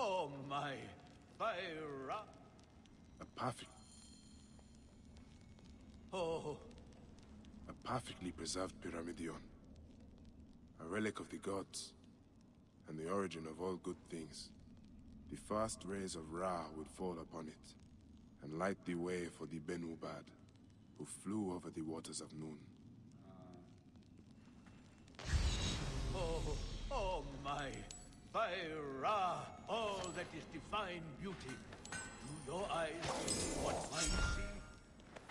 Oh my, Fyra. A perfectly preserved Pyramidion. A relic of the gods, and the origin of all good things. The first rays of Ra would fall upon it, and light the way for the Benubad, who flew over the waters of Noon. Oh my, Fyra, all that is divine beauty. Do your eyes see what mine see?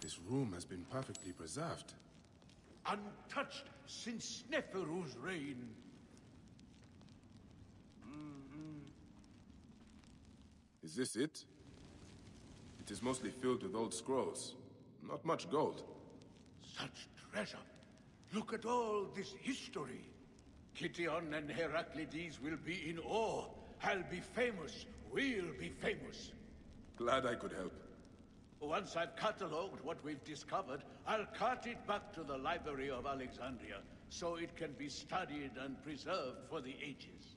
This room has been perfectly preserved. Untouched since Sneferu's reign. Is this it? It is mostly filled with old scrolls. Not much gold. Such treasure. Look at all this history. Kition and Heraclides will be in awe. I'll be famous. We'll be famous. Glad I could help. Once I've catalogued what we've discovered, I'll cart it back to the Library of Alexandria, so it can be studied and preserved for the ages.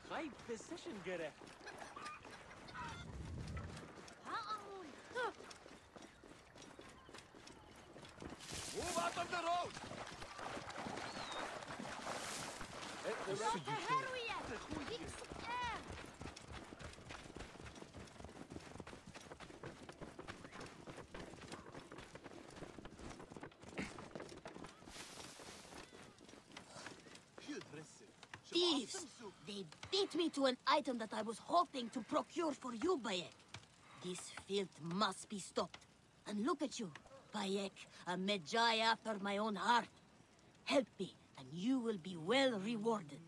Right position göre. Move out of the road! Thieves! They beat me to an item that I was hoping to procure for you, Bayek. This filth must be stopped. And look at you, Bayek, a Medjay after my own heart. Help me, and you will be well rewarded.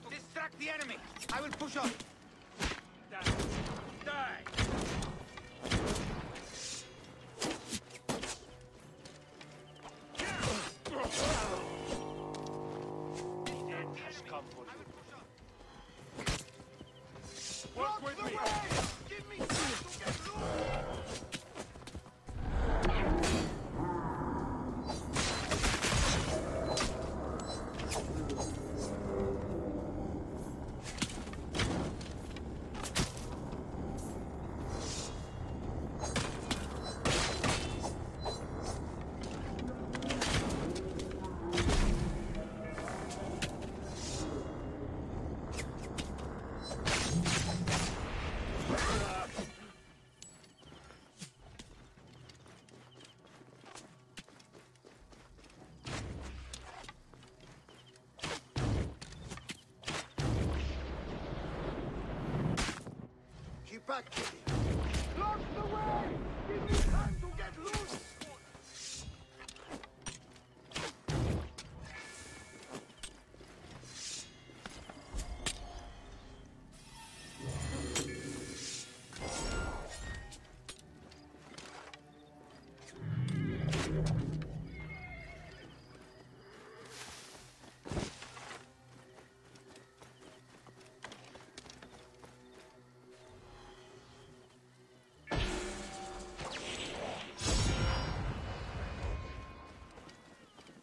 Distract the enemy! I will push on! Die! Work with me! Give me time to get loose! Keep back, Kitty. Block the way! Give me time to get loose!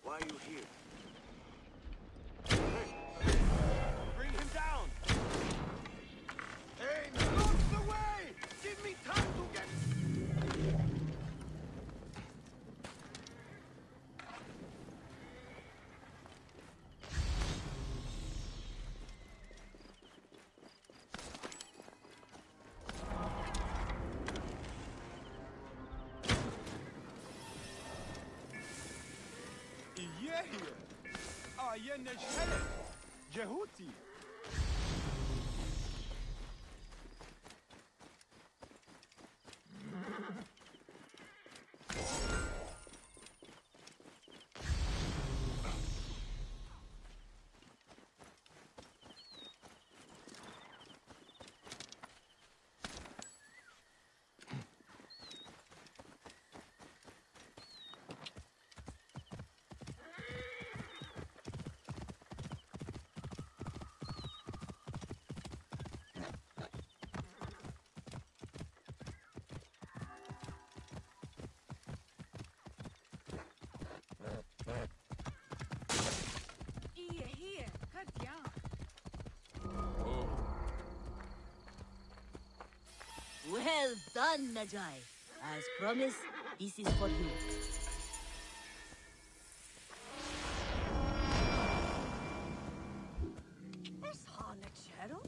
Why are you here? Bring him down! Hey, block the way! Give me time to get... Yehir! Ayen Nesheret! Jehuti! Here, Katya. Well done, Magi. As promised, this is for you. Is Hanexero?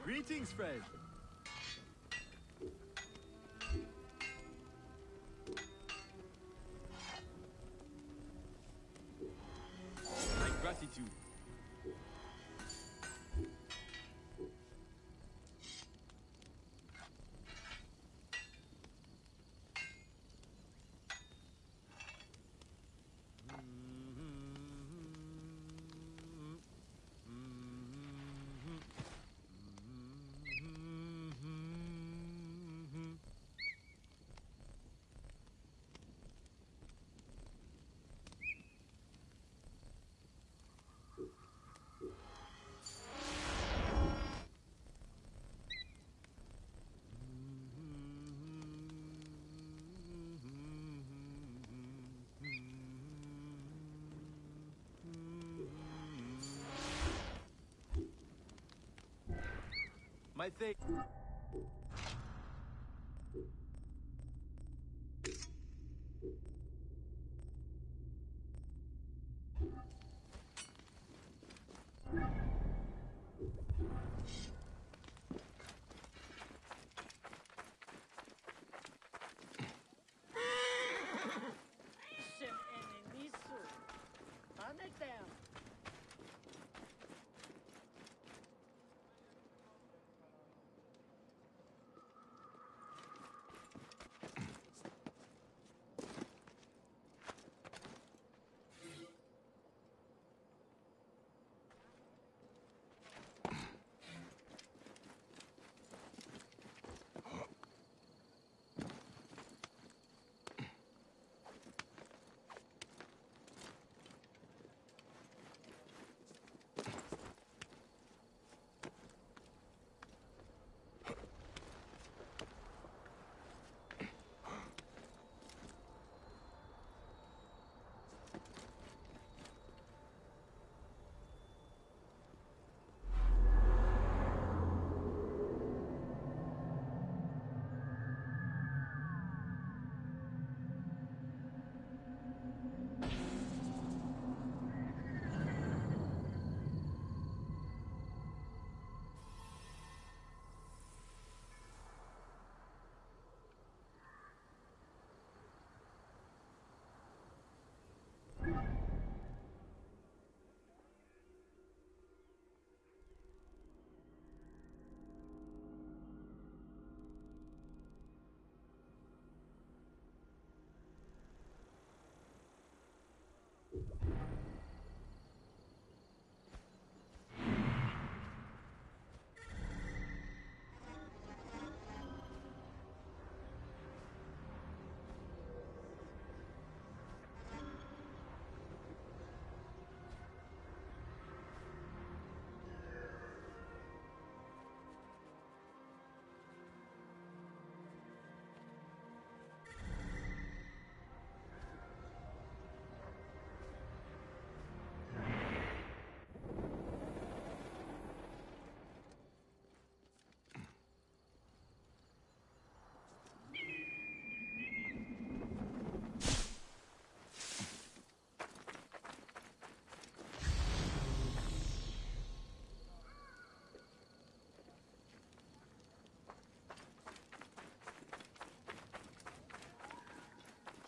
Greetings, friend. My gratitude. My thing. Sem enemigo. Turn it down.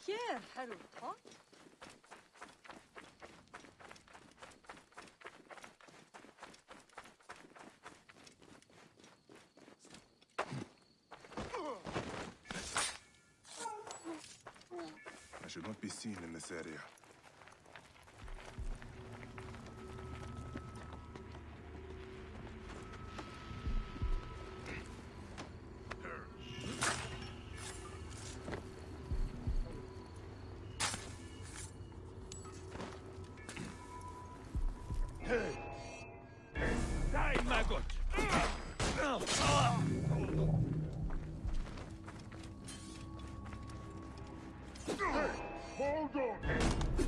Here, Harold Tot. I should not be seen in this area. Die, maggot! Hold on!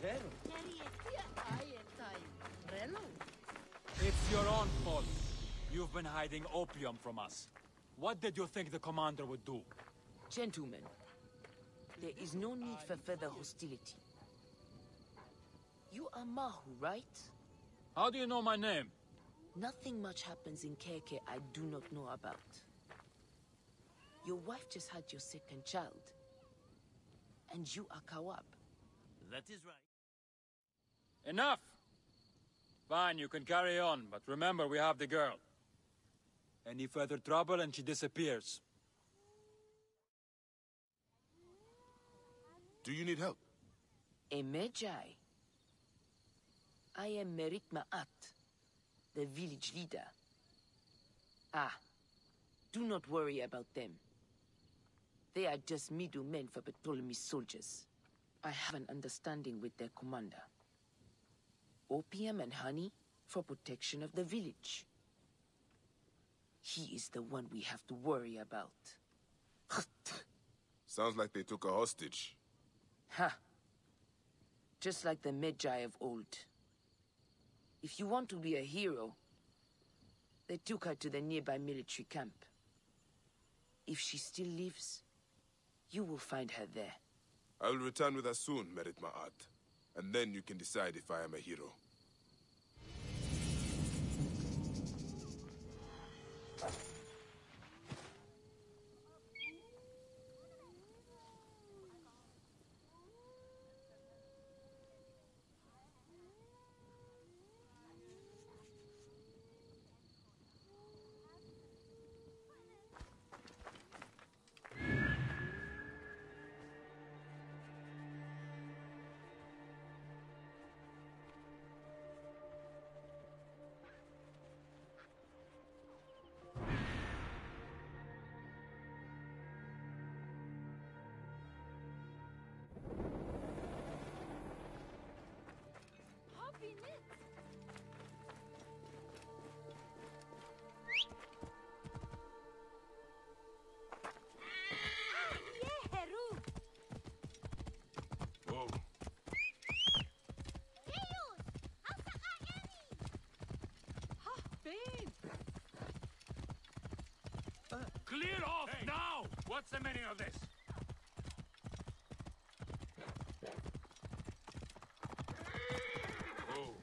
Sincero. It's your own fault. You've been hiding opium from us. What did you think the commander would do? Gentlemen, there is no need for further hostility. You are Mahu, right? How do you know my name? Nothing much happens in Keke I do not know about. Your wife just had your second child. And you are Kawab. That is right. Enough! Fine, you can carry on, but remember we have the girl. Any further trouble and she disappears. Do you need help? A Medjay. I am Merit Ma'at, the village leader. Ah, do not worry about them. They are just middlemen for Ptolemy's soldiers. I have an understanding with their commander. Opium and honey for protection of the village. He is the one we have to worry about. Sounds like they took a hostage. Ha! Just like the Medjay of old. If you want to be a hero, they took her to the nearby military camp. If she still lives, you will find her there. I will return with her soon, Merit Ma'at. And then you can decide if I am a hero. Whoa. Clear off now! What's the meaning of this? Whoa.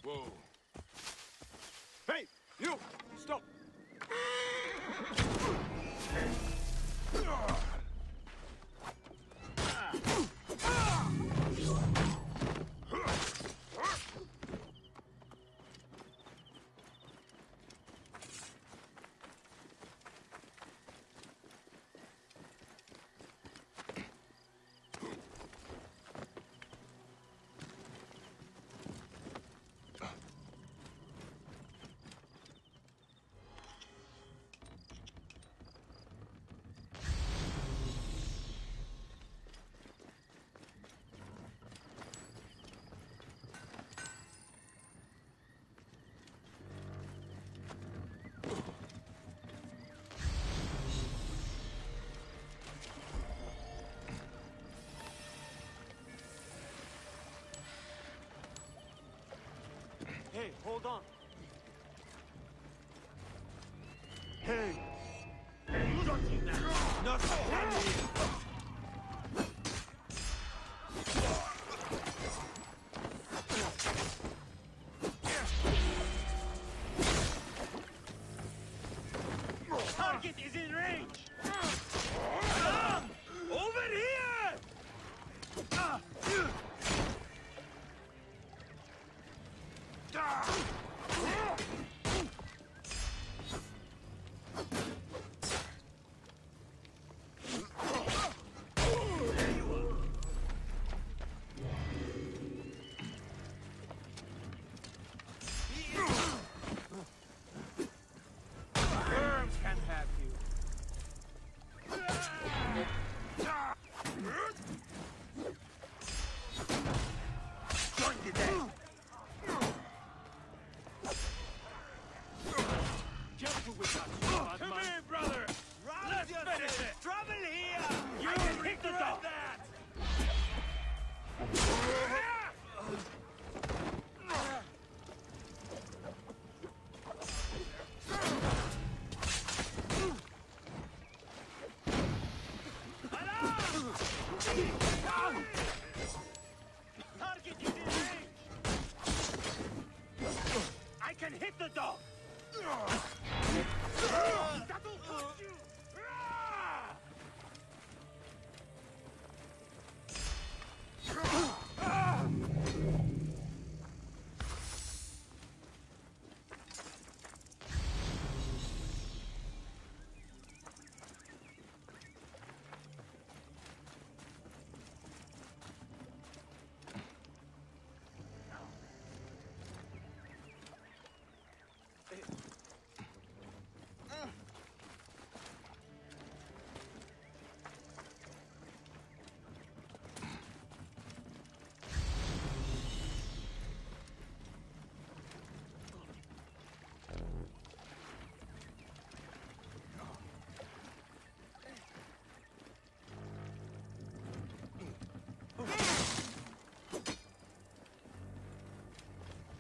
Whoa. Hey, you! Stop! Hey, hold on. Hey! You don't need that! Not funny! Target is in range! Over here! Worms can have you. Join the dead. Careful with that, come here, brother. Let's finish it. Trouble here. You hit the dog. That. Target is in range. I can hit the dog. That'll cost you.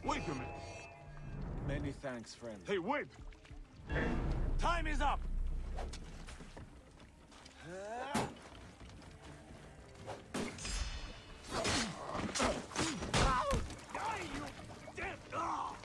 Wait a minute. Many thanks, friend. Hey, wait! Time is up. Die, you dead dog!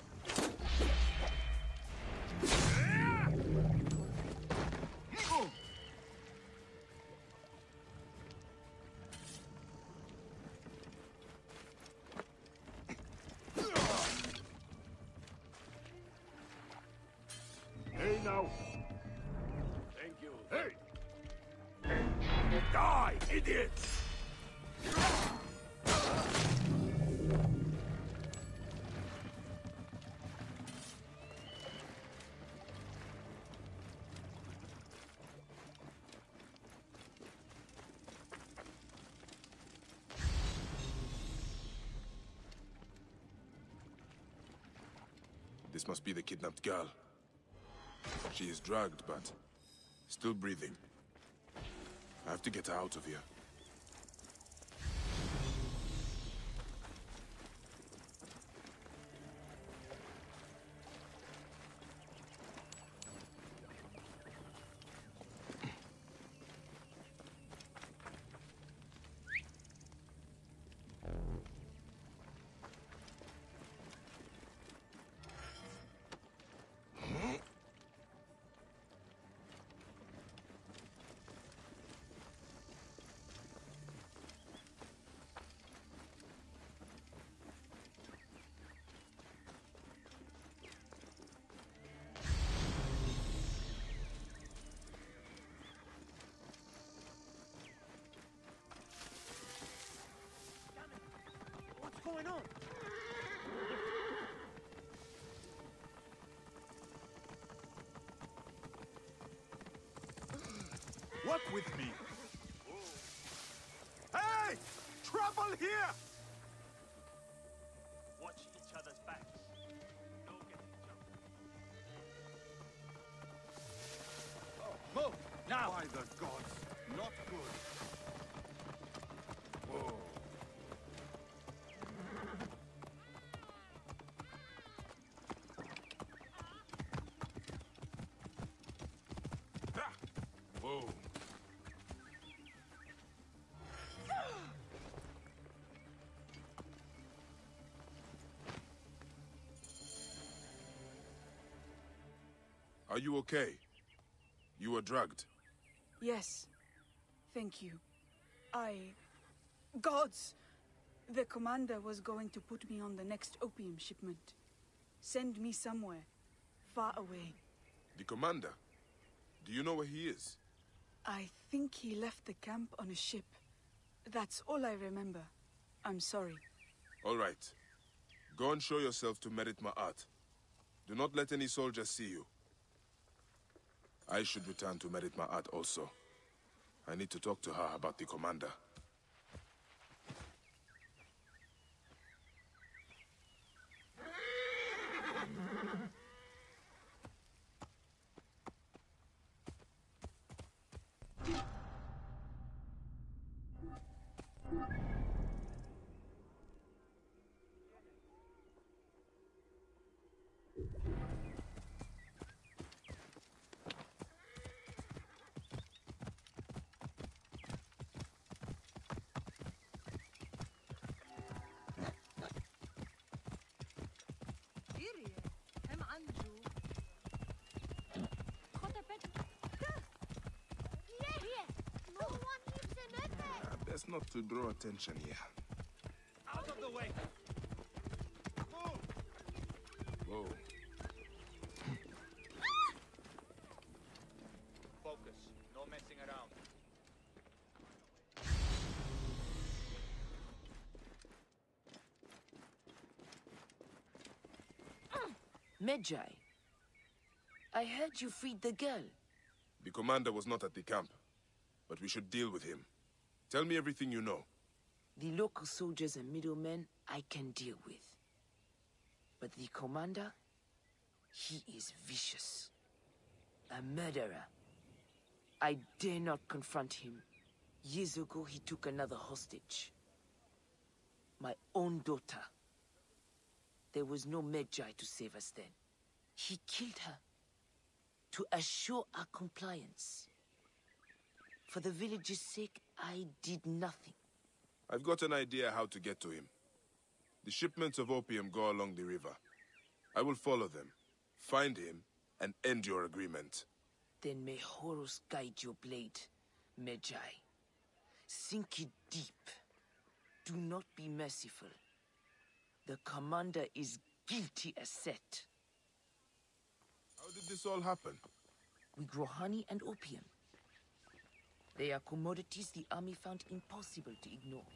Hey, now! Thank you. Hey! Die, idiot! This must be the kidnapped girl. She is drugged, but still breathing. I have to get her out of here. What's going on? Walk with me! Hey! Trouble here! Watch each other's backs. No getting jumped. Move! Now! By the gods, not good. Whoa. Whoa. Are you okay? You were drugged. Yes. Thank you. Gods! The commander was going to put me on the next opium shipment. Send me somewhere, far away. The commander? Do you know where he is? I think he left the camp on a ship. That's all I remember. I'm sorry. All right. Go and show yourself to Merit Ma'at. Do not let any soldiers see you. I should return to Merit Ma'at also. I need to talk to her about the commander. Best not to draw attention here. Out of the way! Move! Whoa. Focus. No messing around. Medjay, I heard you freed the girl. The commander was not at the camp, but we should deal with him. Tell me everything you know. The local soldiers and middlemen I can deal with. But the commander, he is vicious. A murderer. I dare not confront him. Years ago, he took another hostage. My own daughter. There was no Medjay to save us then. He killed her to assure our compliance. For the village's sake, I did nothing. I've got an idea how to get to him. The shipments of opium go along the river. I will follow them, find him, and end your agreement. Then may Horus guide your blade, Medjay. Sink it deep. Do not be merciful. The commander is guilty as set. How did this all happen? We grow honey and opium. They are commodities the army found impossible to ignore.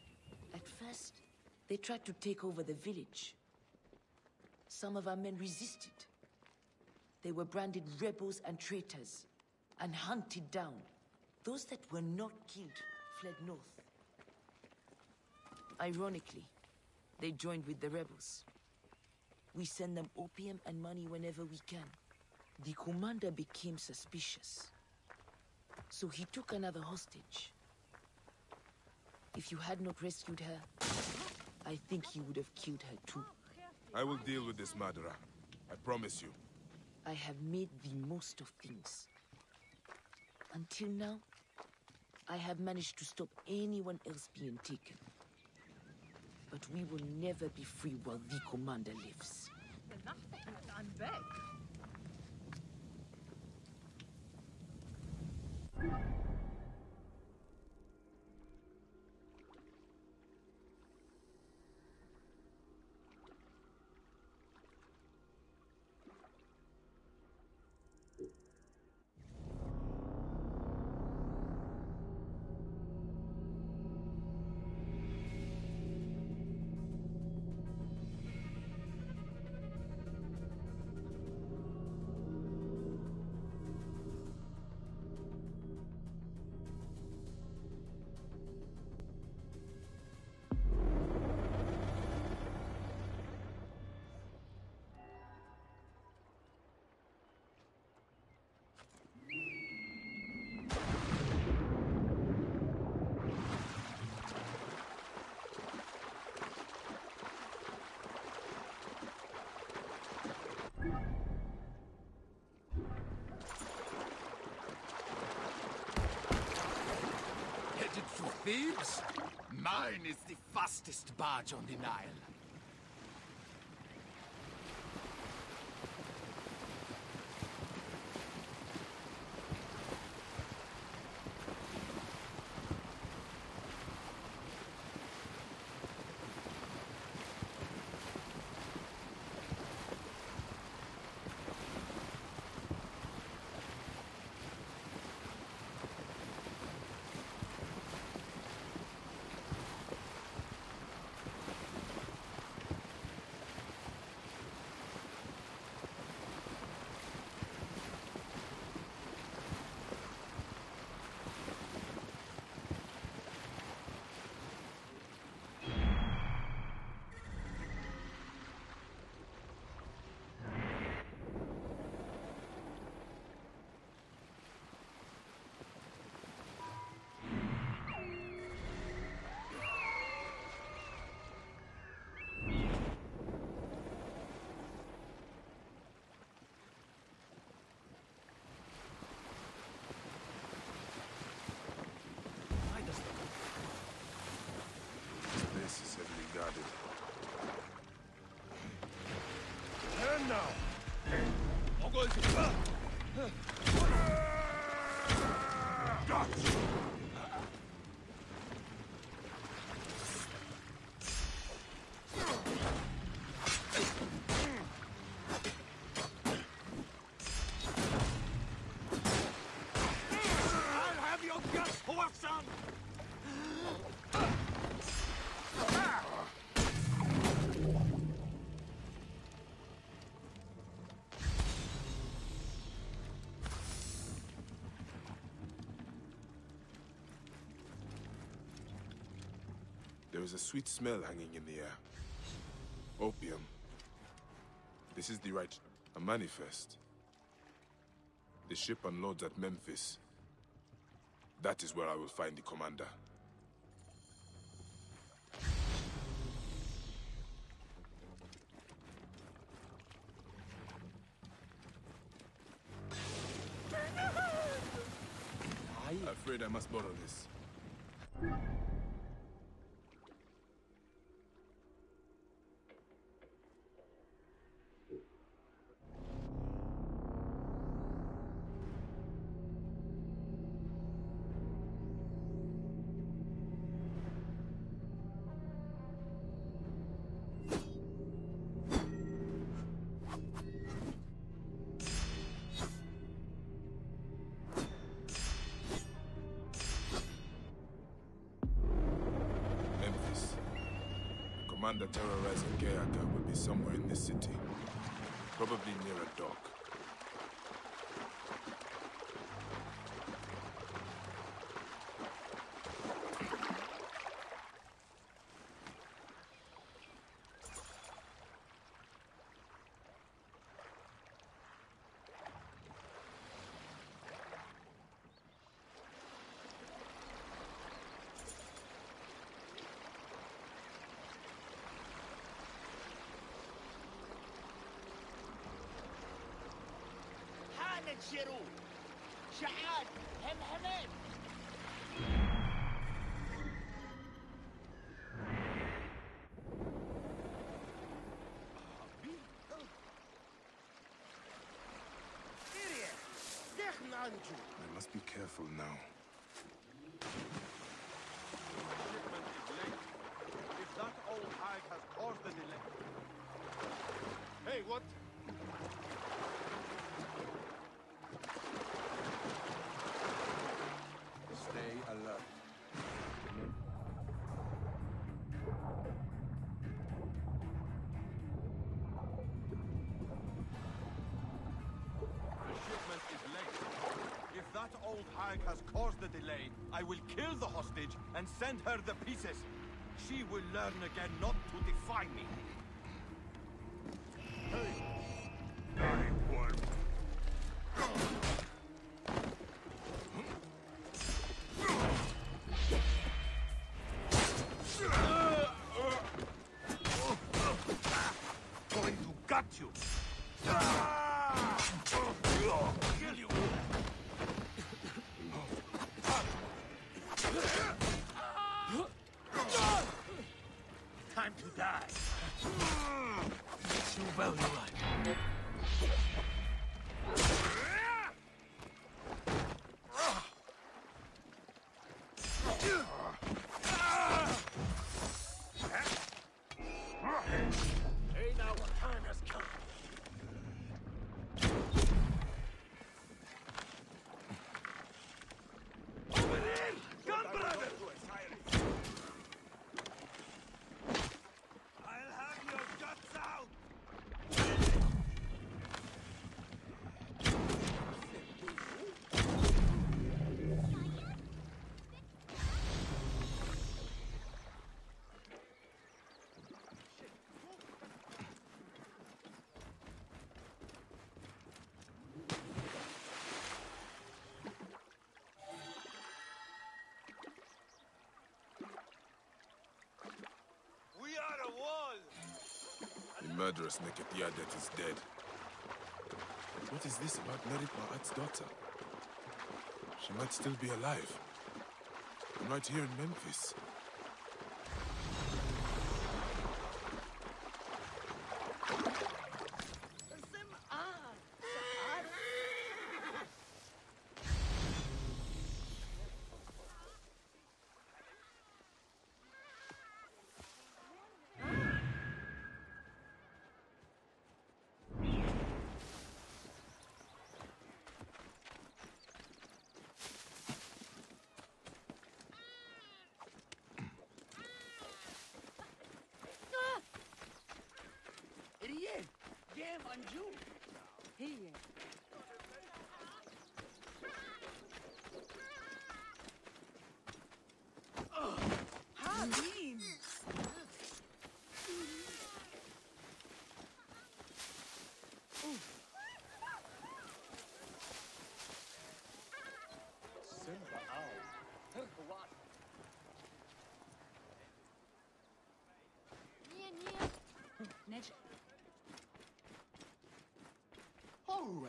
At first, they tried to take over the village. Some of our men resisted. They were branded rebels and traitors, and hunted down. Those that were not killed fled north. Ironically, they joined with the rebels. We send them opium and money whenever we can. The commander became suspicious. So he took another hostage. If you had not rescued her, I think he would have killed her too. I will deal with this murderer. I promise you. I have made the most of things. Until now, I have managed to stop anyone else being taken. But we will never be free while the commander lives. I'm back. Thebes? Mine is the fastest barge on the Nile. There is a sweet smell hanging in the air. Opium. This is the right... a manifest. The ship unloads at Memphis. That is where I will find the commander. I'm afraid I must borrow this. Commander terrorizing Gayaka will be somewhere in this city. Probably near a dock. شيرو شعاد همهمين I must be careful now. Shipment is late. If that old hag has caused the delay. Hey, what? Stay alert. The shipment is late. If that old hag has caused the delay, I will kill the hostage and send her the pieces. She will learn again not to defy me. Hey! Going to gut you. Kill you. Time to die. Makes you value life. Hey, now our time has come. Over there! Gun brother! I'll have your guts out! We are a wall! The murderous Neketiadet is dead. But what is this about Merit Ma'at's daughter? She might still be alive. I'm right here in Memphis.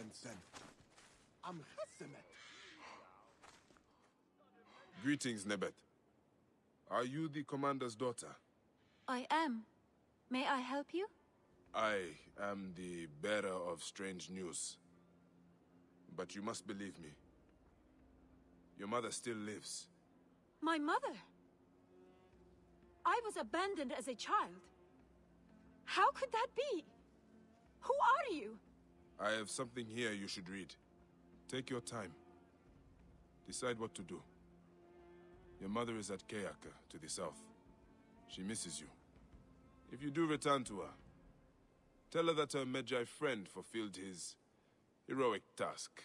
friend said. I'm Hesimet. Greetings, Nebet. Are you the commander's daughter? I am. May I help you? I am the bearer of strange news. But you must believe me. Your mother still lives. My mother? I was abandoned as a child. How could that be? Who are you? I have something here you should read. Take your time. Decide what to do. Your mother is at Kayaka, to the south. She misses you. If you do return to her, tell her that her Medjay friend fulfilled his heroic task.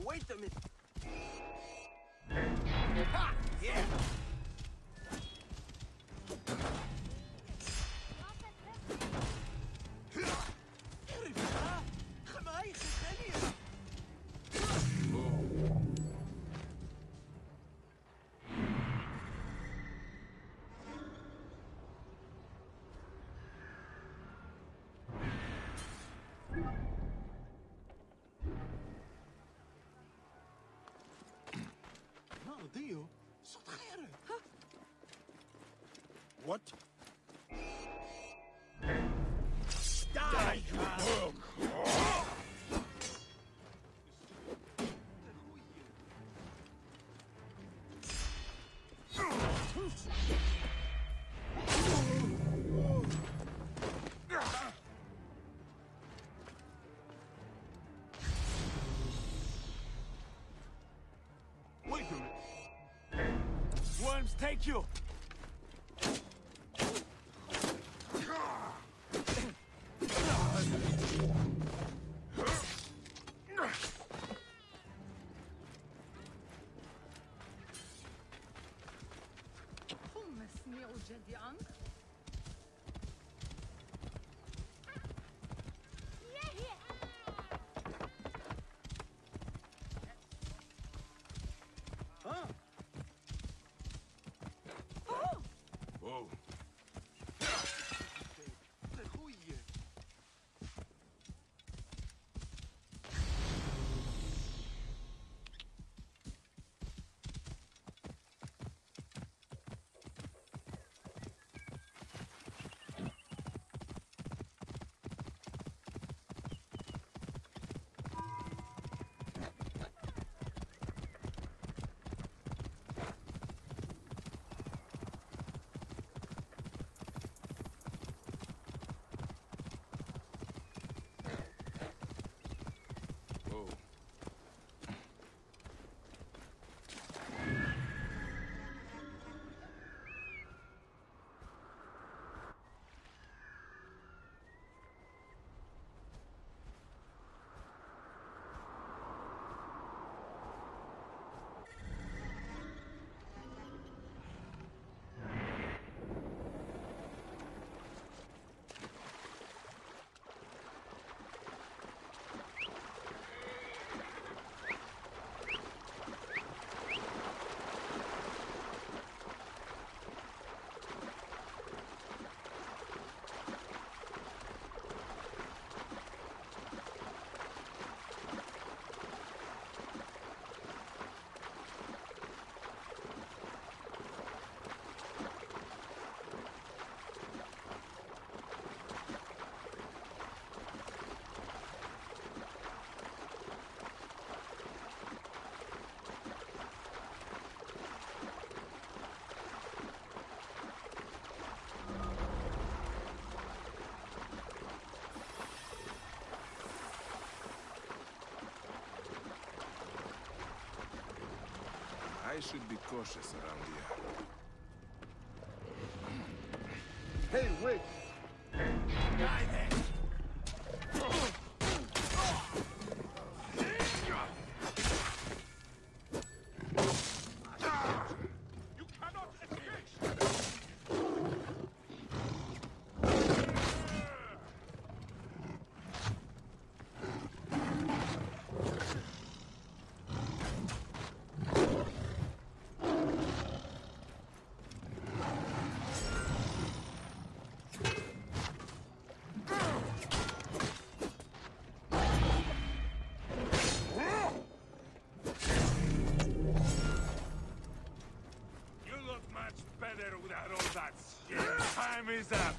Wait a minute. Ha! Yeah! Dio, صوت خير. What? Die, you worm! Wait a minute. Worms take you! Whoa. I should be cautious around here. Hey, wait! Without all that shit. Time is up.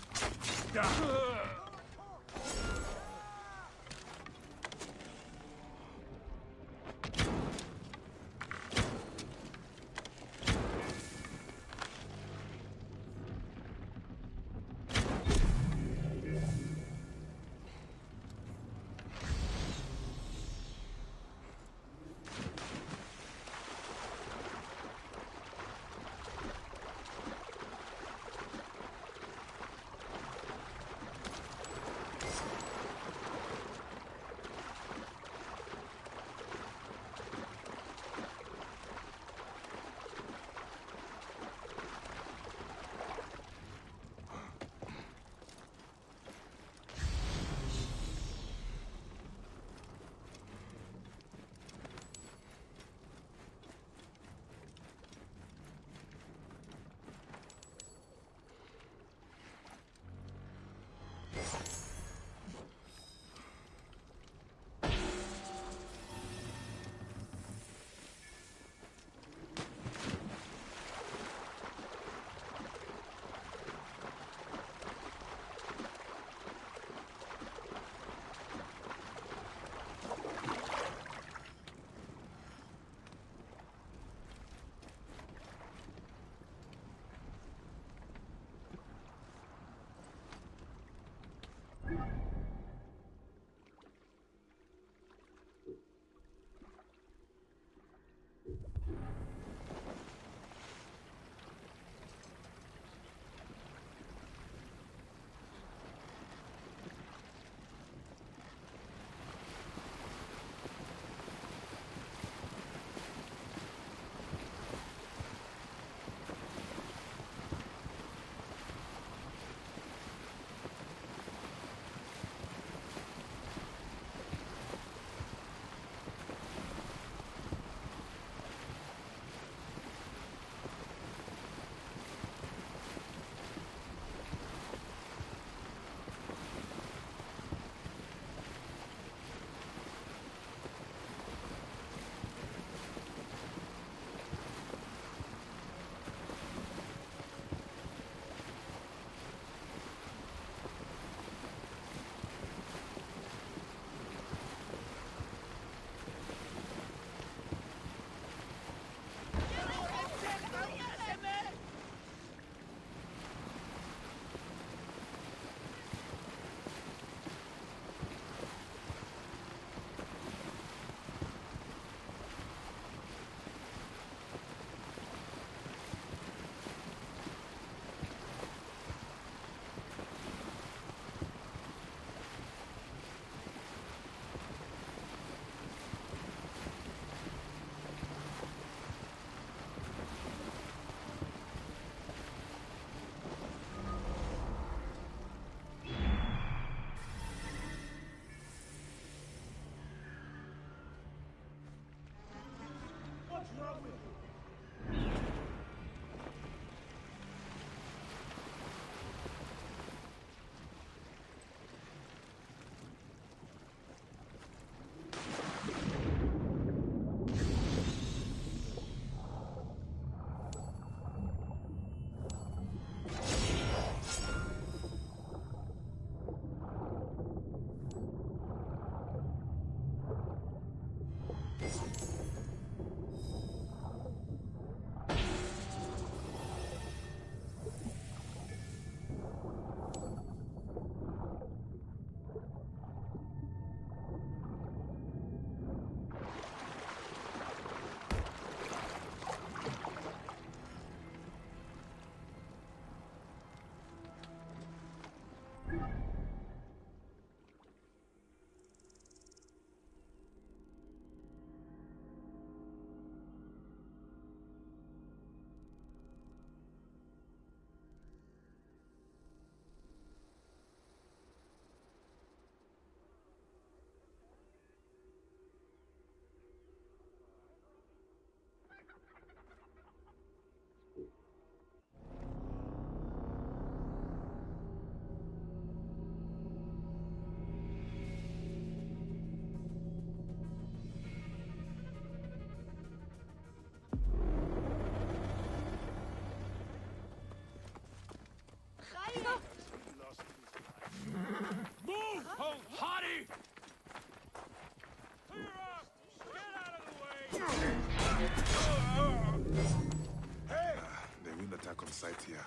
attack on sight here.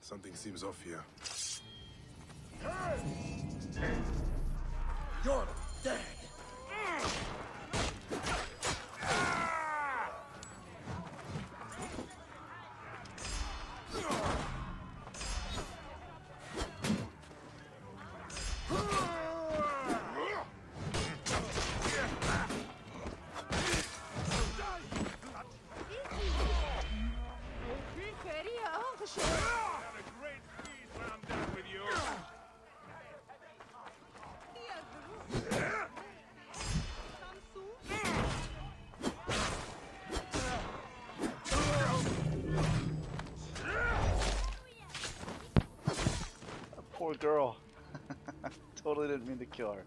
Something seems off here. You're dead! Poor girl. Totally didn't mean to kill her.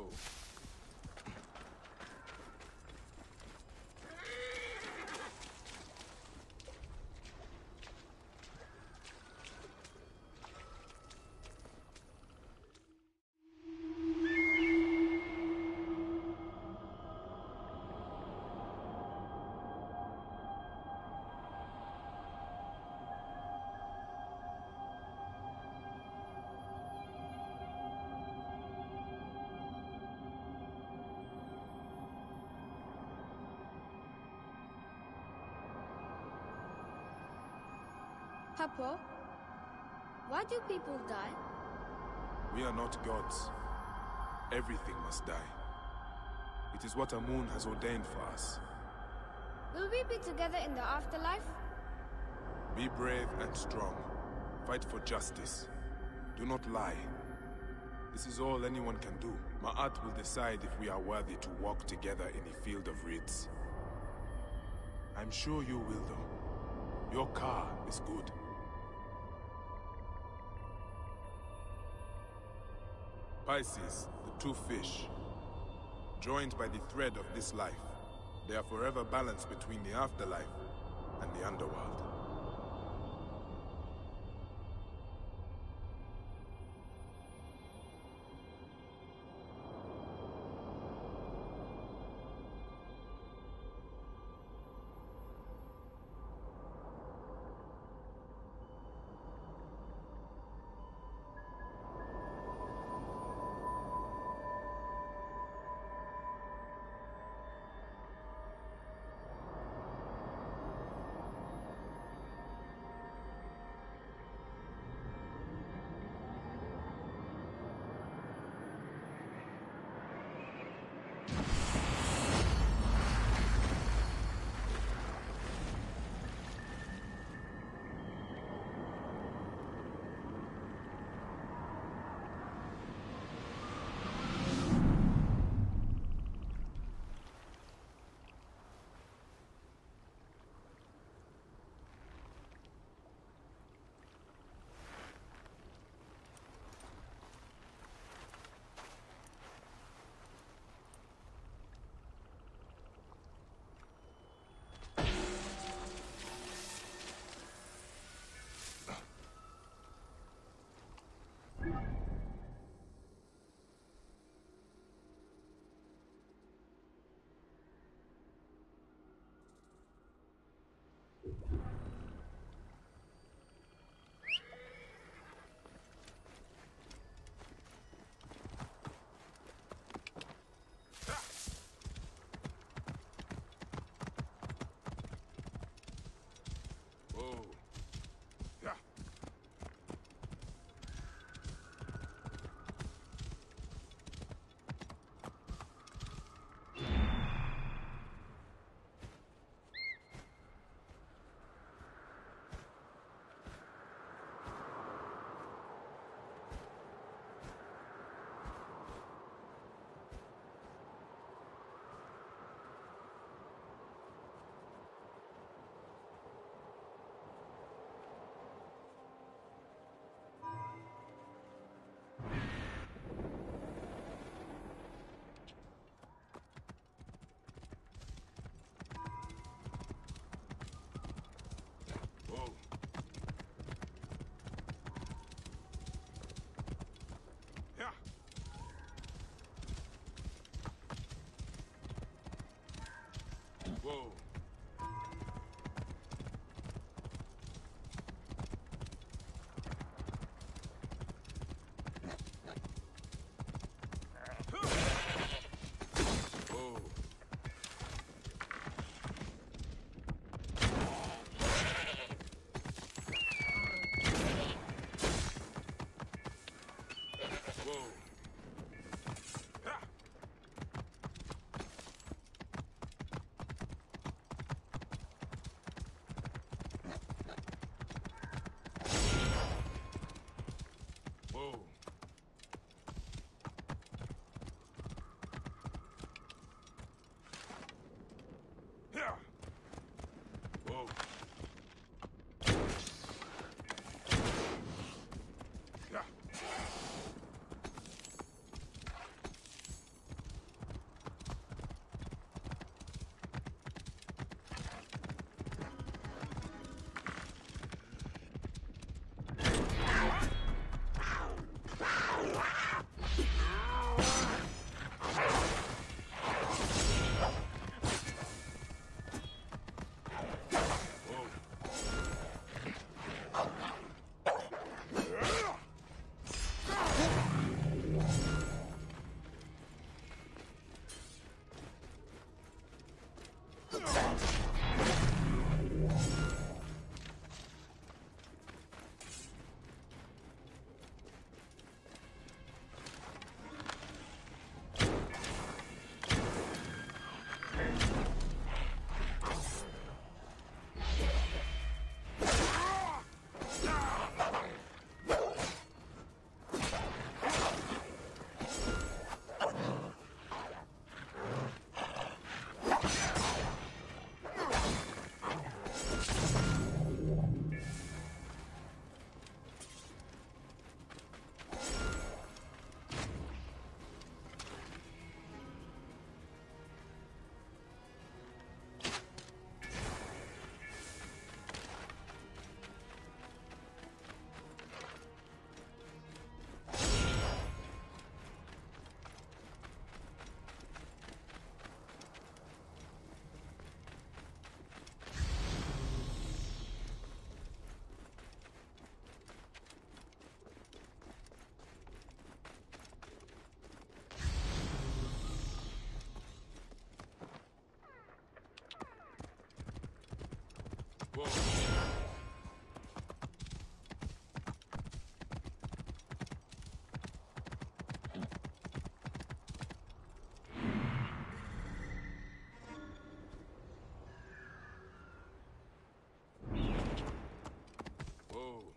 go. Papa, why do people die? We are not gods. Everything must die. It is what Amun has ordained for us. Will we be together in the afterlife? Be brave and strong. Fight for justice. Do not lie. This is all anyone can do. Ma'at will decide if we are worthy to walk together in a field of reeds. I'm sure you will, though. Your car is good. Pisces, the two fish, joined by the thread of this life, they are forever balanced between the afterlife and the underworld. Whoa.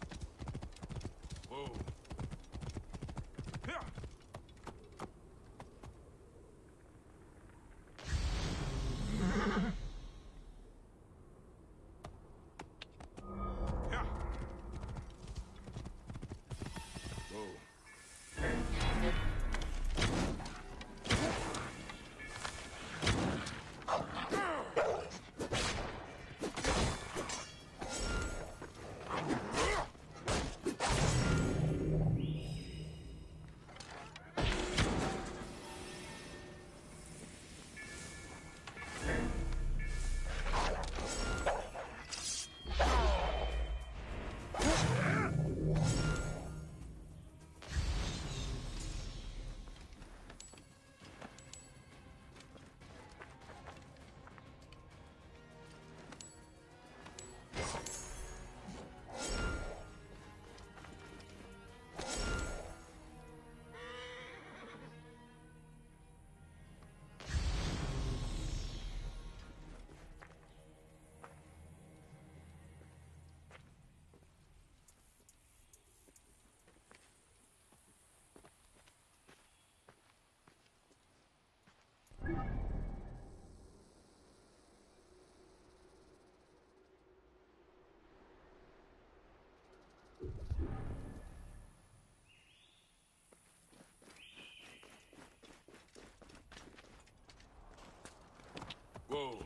Whoa. Whoa.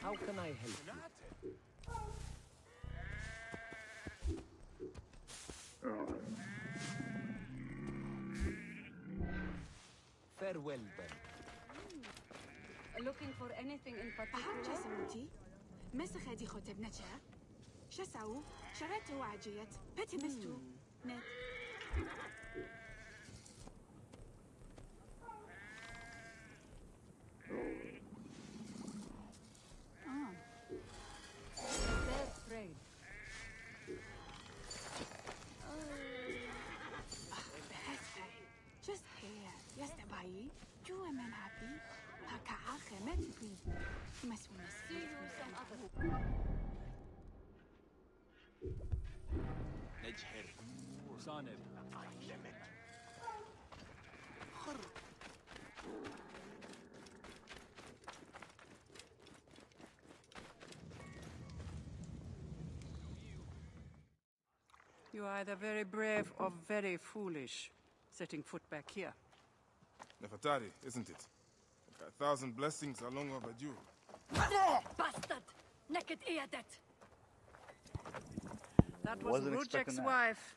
How can I help you? Farewell, then. Looking for anything in particular? جسمتي مسخ هذه خطبنتها شسعوا شريته وعجيت بتي مستو نت Just here, yes, Tabai. You am happy. Haka met me. Must we see you some other. نجهر صانب You are either very brave or very foolish, setting foot back here. Nefertari, isn't it? 1,000 blessings are long overdue. Bastard! Naked Eadet! That was Wasn't expecting Rujek's that. wife.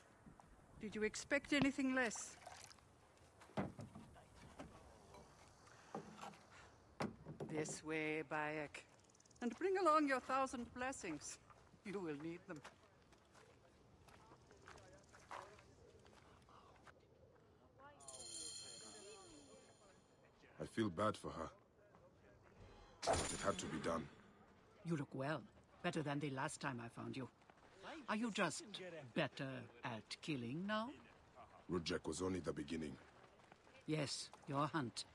Did you expect anything less? This way, Bayek. And bring along your 1,000 blessings. You will need them. I feel bad for her. But it had to be done. You look well. Better than the last time I found you. Are you just better at killing now? Rujek was only the beginning. Yes, your hunt.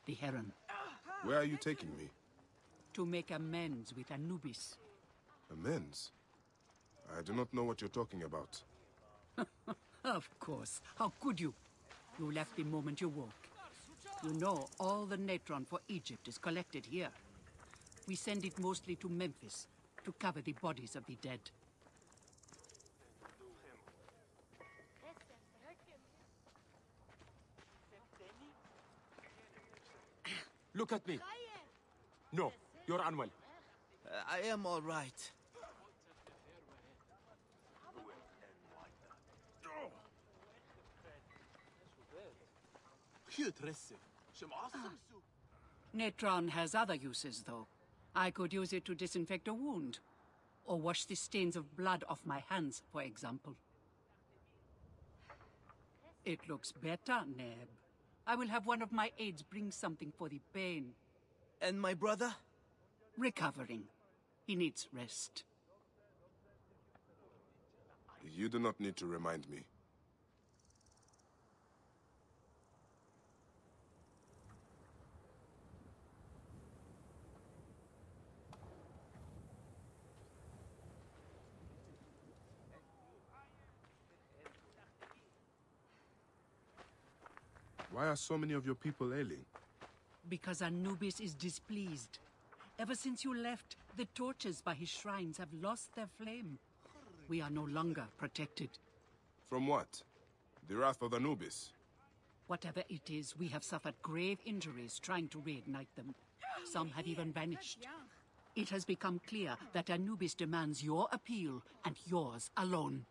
The heron. Where are you taking me? To make amends with Anubis. Amends? I do not know what you're talking about. Of course. How could you? You left the moment you woke. You know all the natron for Egypt is collected here. We send it mostly to Memphis to cover the bodies of the dead. Look at me. No, you're unwell. I am all right. Natron has other uses, though. I could use it to disinfect a wound. Or wash the stains of blood off my hands, for example. It looks better, Neb. I will have one of my aides bring something for the pain. And my brother? Recovering. He needs rest. You do not need to remind me. Why are so many of your people ailing? Because Anubis is displeased. Ever since you left, the torches by his shrines have lost their flame. We are no longer protected. From what? The wrath of Anubis? Whatever it is, we have suffered grave injuries trying to reignite them. Some have even vanished. It has become clear that Anubis demands your appeal, and yours alone.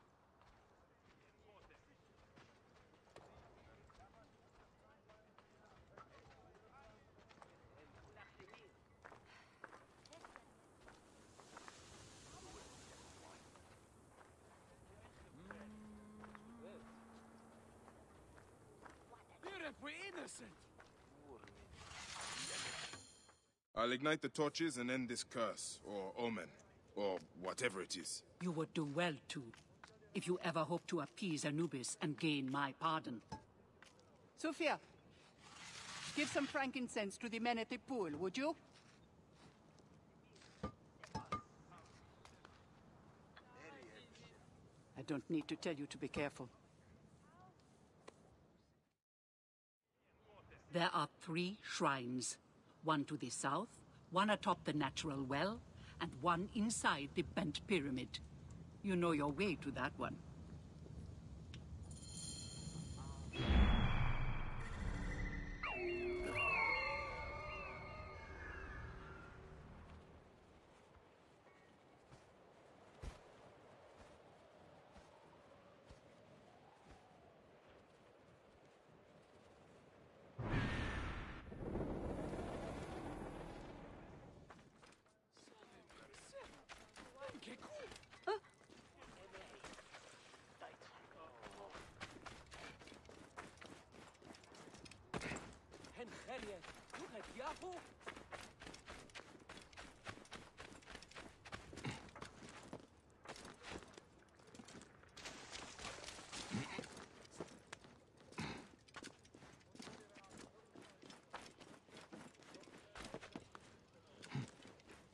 We're innocent! I'll ignite the torches and end this curse, or omen, or whatever it is. You would do well to, if you ever hope to appease Anubis and gain my pardon. Sophia, give some frankincense to the men at the pool, would you? I don't need to tell you to be careful. There are 3 shrines. One to the south, one atop the natural well, and one inside the bent pyramid. You know your way to that one.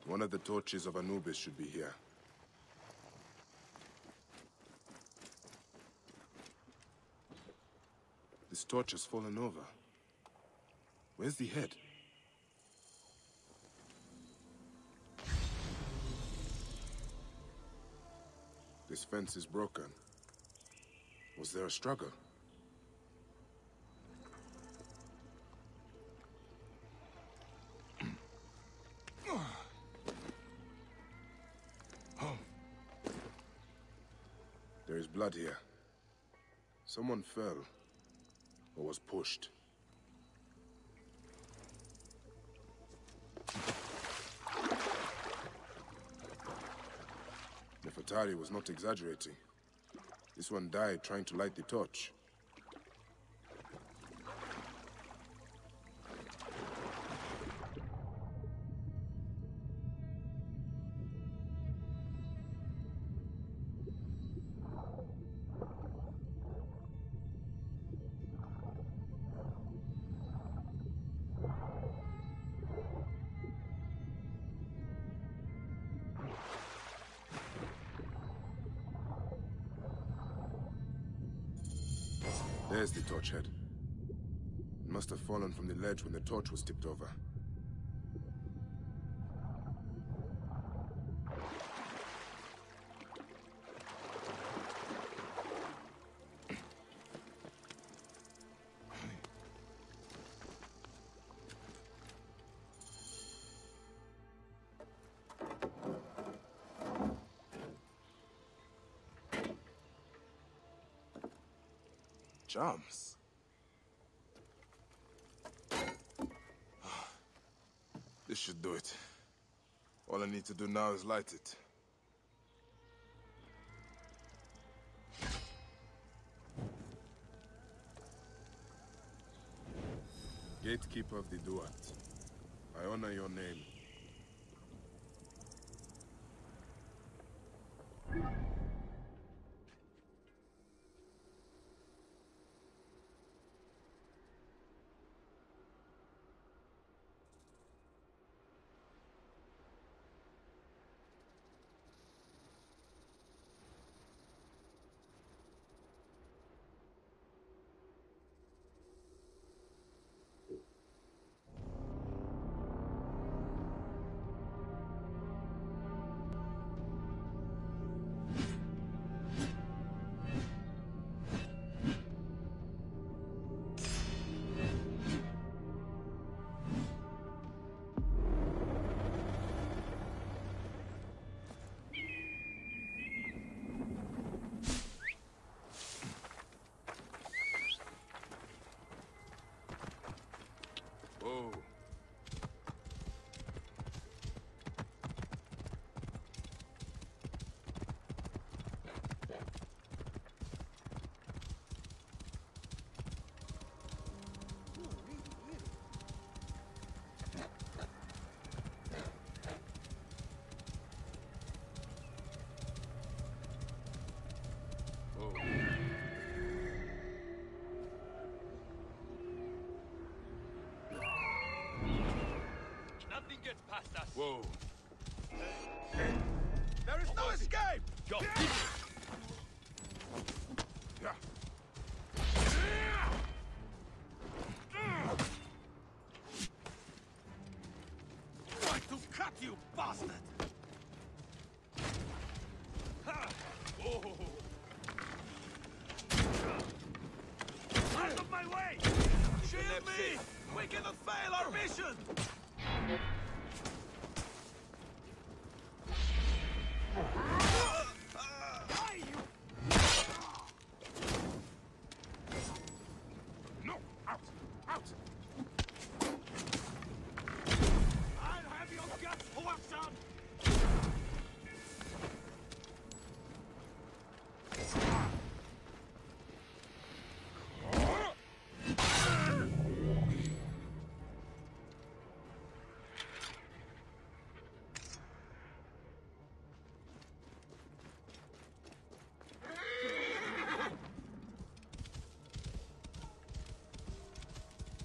One of the torches of Anubis should be here. This torch has fallen over. Where's the head? This fence is broken. Was there a struggle? There is blood here. Someone fell, or was pushed. Nefertari was not exaggerating. This one died trying to light the torch. There's the torch head. It must have fallen from the ledge when the torch was tipped over. Charms. This should do it. All I need to do now is light it. Gatekeeper of the Duat, I honor your name. bastards! Whoa. There is no escape! Go! Try to cut, you bastard! Oh. Out of my way! Shield me! We cannot fail our mission! No! Out! Out! I'll have your guts, Huasan!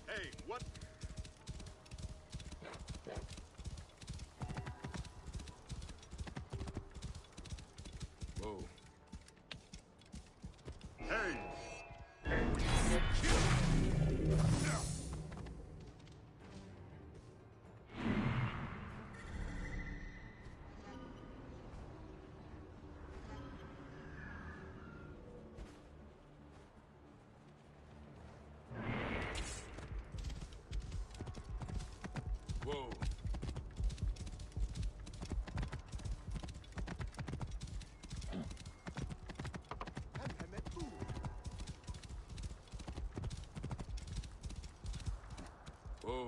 Hey, what? Whoa. Hey! Whoa. Whoa.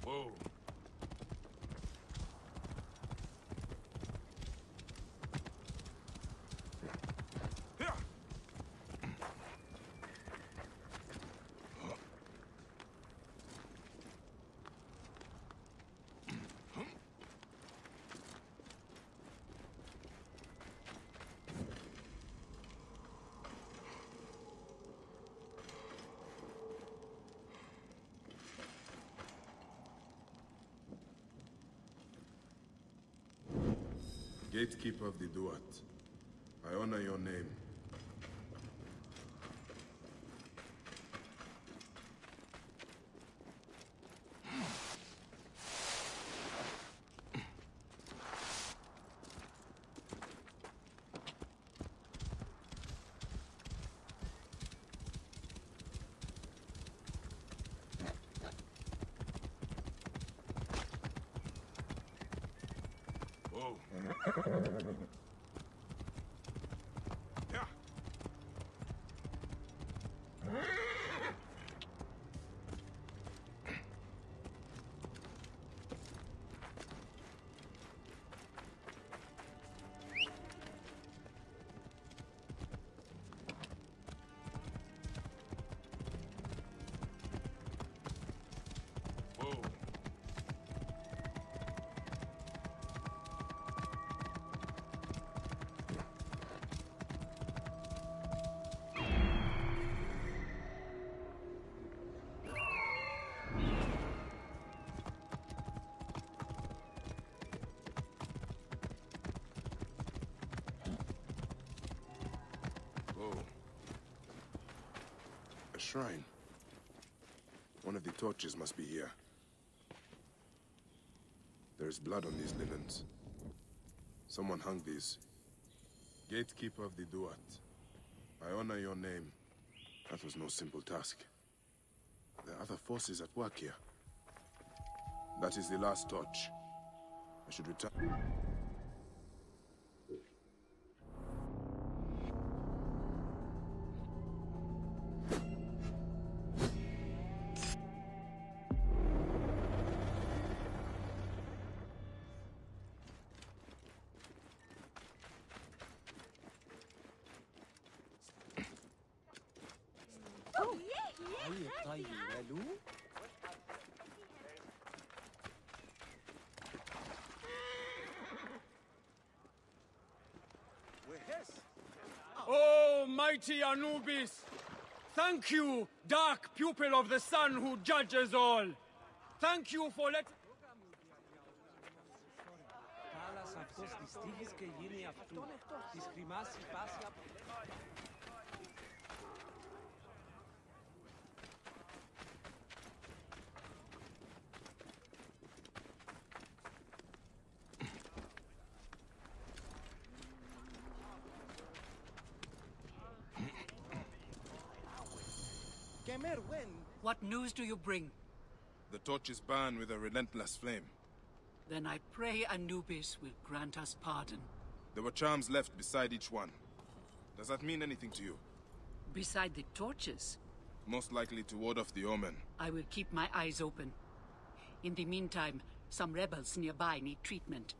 Whoa. Gatekeeper of the Duat, I honor your name. Whoa. shrine. One of the torches must be here. There is blood on these linens. Someone hung these. Gatekeeper of the Duat. I honor your name. That was no simple task. There are other forces at work here. That is the last torch. I should return. Oh, mighty Anubis! Thank you, dark pupil of the sun who judges all! Thank you for letting... What news do you bring? The torches burn with a relentless flame. Then I pray Anubis will grant us pardon. There were charms left beside each one. Does that mean anything to you? Beside the torches? Most likely to ward off the omen. I will keep my eyes open. In the meantime, some rebels nearby need treatment.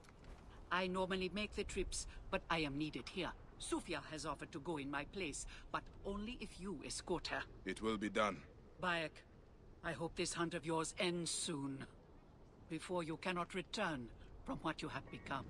I normally make the trips, but I am needed here. Sufia has offered to go in my place, but only if you escort her. It will be done. Bayek, I hope this hunt of yours ends soon. Before you cannot return from what you have become.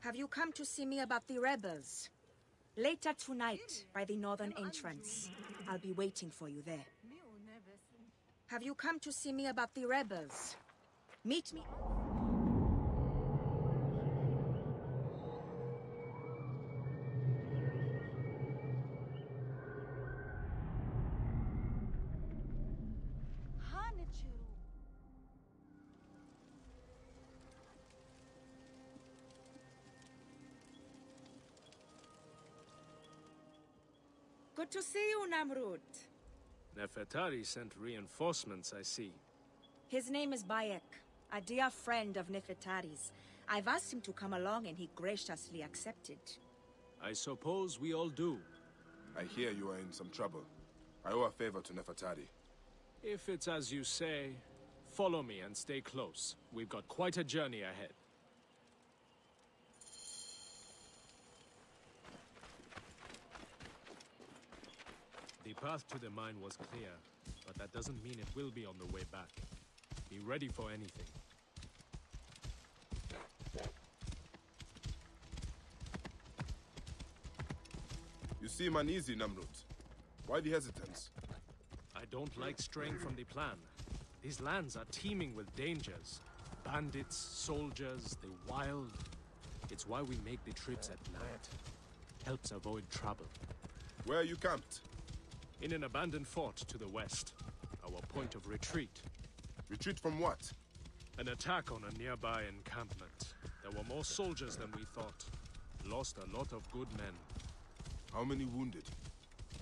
Have you come to see me about the rebels? Later tonight, by the northern entrance. I'll be waiting for you there. Have you come to see me about the rebels? Meet me... Good to see you, Namrud. Nefertari sent reinforcements, I see. His name is Bayek, a dear friend of Nefertari's. I've asked him to come along and he graciously accepted. I suppose we all do. I hear you are in some trouble. I owe a favor to Nefertari. If it's as you say, follow me and stay close. We've got quite a journey ahead. The path to the mine was clear, but that doesn't mean it will be on the way back. Be ready for anything. You seem uneasy, Namrud. Why the hesitance? I don't like straying from the plan. These lands are teeming with dangers. Bandits, soldiers, the wild. It's why we make the trips at night. Helps avoid trouble. Where are you camped? In an abandoned fort to the west. Our point of retreat. Retreat from what? An attack on a nearby encampment. There were more soldiers than we thought. Lost a lot of good men. How many wounded?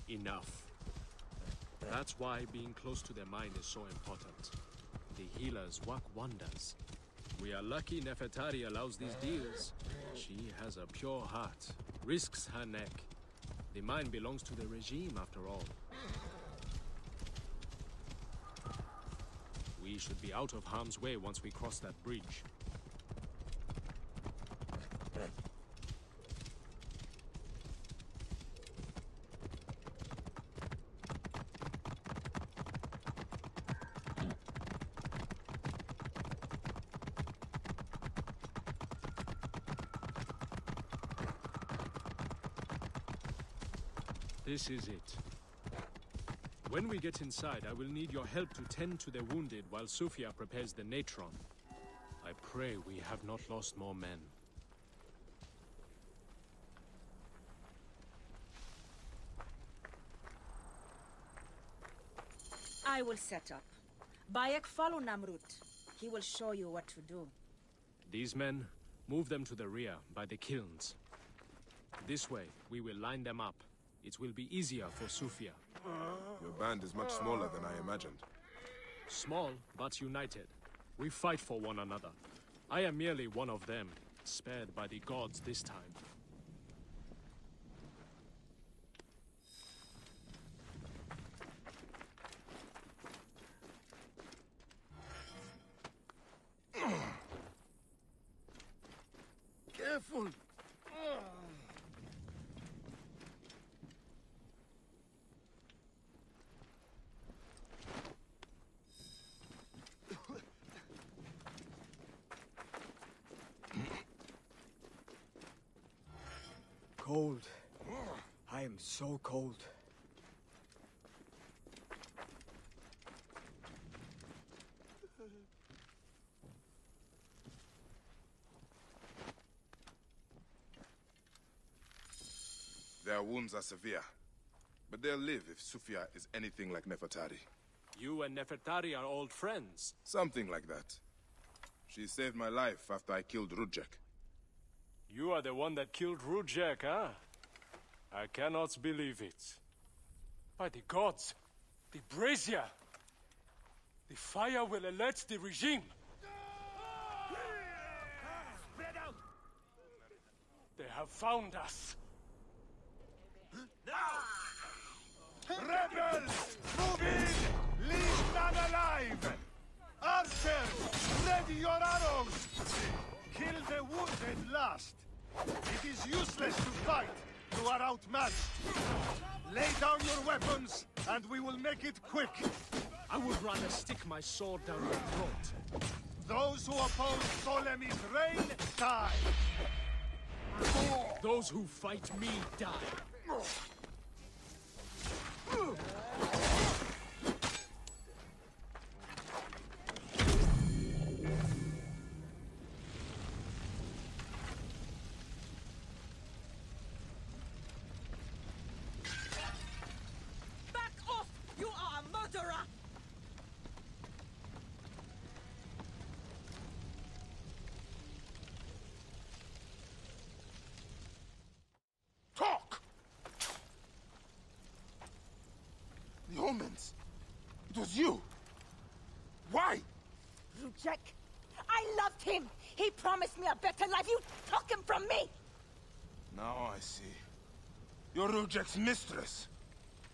Enough. That's why being close to their mine is so important. The healers work wonders. We are lucky Nefertari allows these deals. She has a pure heart, risks her neck. The mine belongs to the regime after all. We should be out of harm's way once we cross that bridge. This is it. When we get inside, I will need your help to tend to the wounded while Sufia prepares the Natron. I pray we have not lost more men. I will set up. Bayek, follow Namrut. He will show you what to do. These men, move them to the rear, by the kilns. This way, we will line them up. It will be easier for Sufia. Your band is much smaller than I imagined. Small, but united. We fight for one another. I am merely one of them, spared by the gods this time. Careful! Cold. I am so cold. Their wounds are severe, but they'll live if Sufia is anything like Nefertari. You and Nefertari are old friends. Something like that. She saved my life after I killed Rudjek. You are the one that killed Rudjek, huh? I cannot believe it. By the gods, the brazier! The fire will alert the regime! Spread out! They have found us! Rebels! Move in! Leave none alive! Archers, ready your arrows! Kill the wounded last! It is useless to fight! You are outmatched! Lay down your weapons, and we will make it quick! I would rather stick my sword down your throat. Those who oppose Ptolemy's reign, die! Those who fight me, die! Back off! You are a murderer! Talk! The omens! It was you! Why? Rudjek, I loved him! He promised me a better life! You took him from me! Now I see. You're Rudjek's mistress.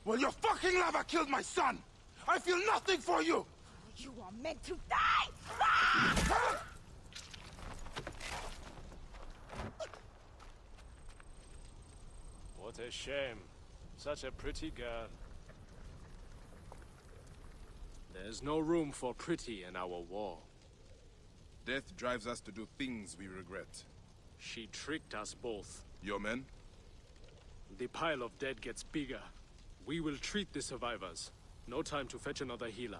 Well, your fucking lover killed my son! I feel nothing for you! You are meant to die! Ah! What a shame. Such a pretty girl. There's no room for pretty in our war. Death drives us to do things we regret. She tricked us both. Your men? The pile of dead gets bigger. We will treat the survivors. No time to fetch another healer.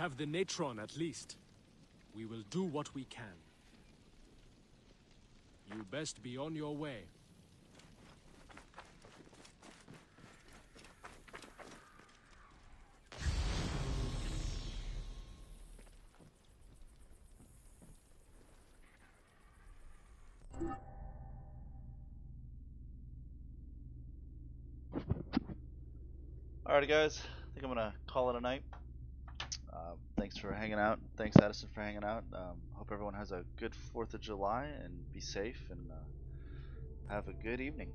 have the Natron at least. We will do what we can. You best be on your way. Alrighty guys, I think I'm gonna call it a night. Thanks for hanging out. Thanks Addison for hanging out. Hope everyone has a good 4th of July and be safe and have a good evening.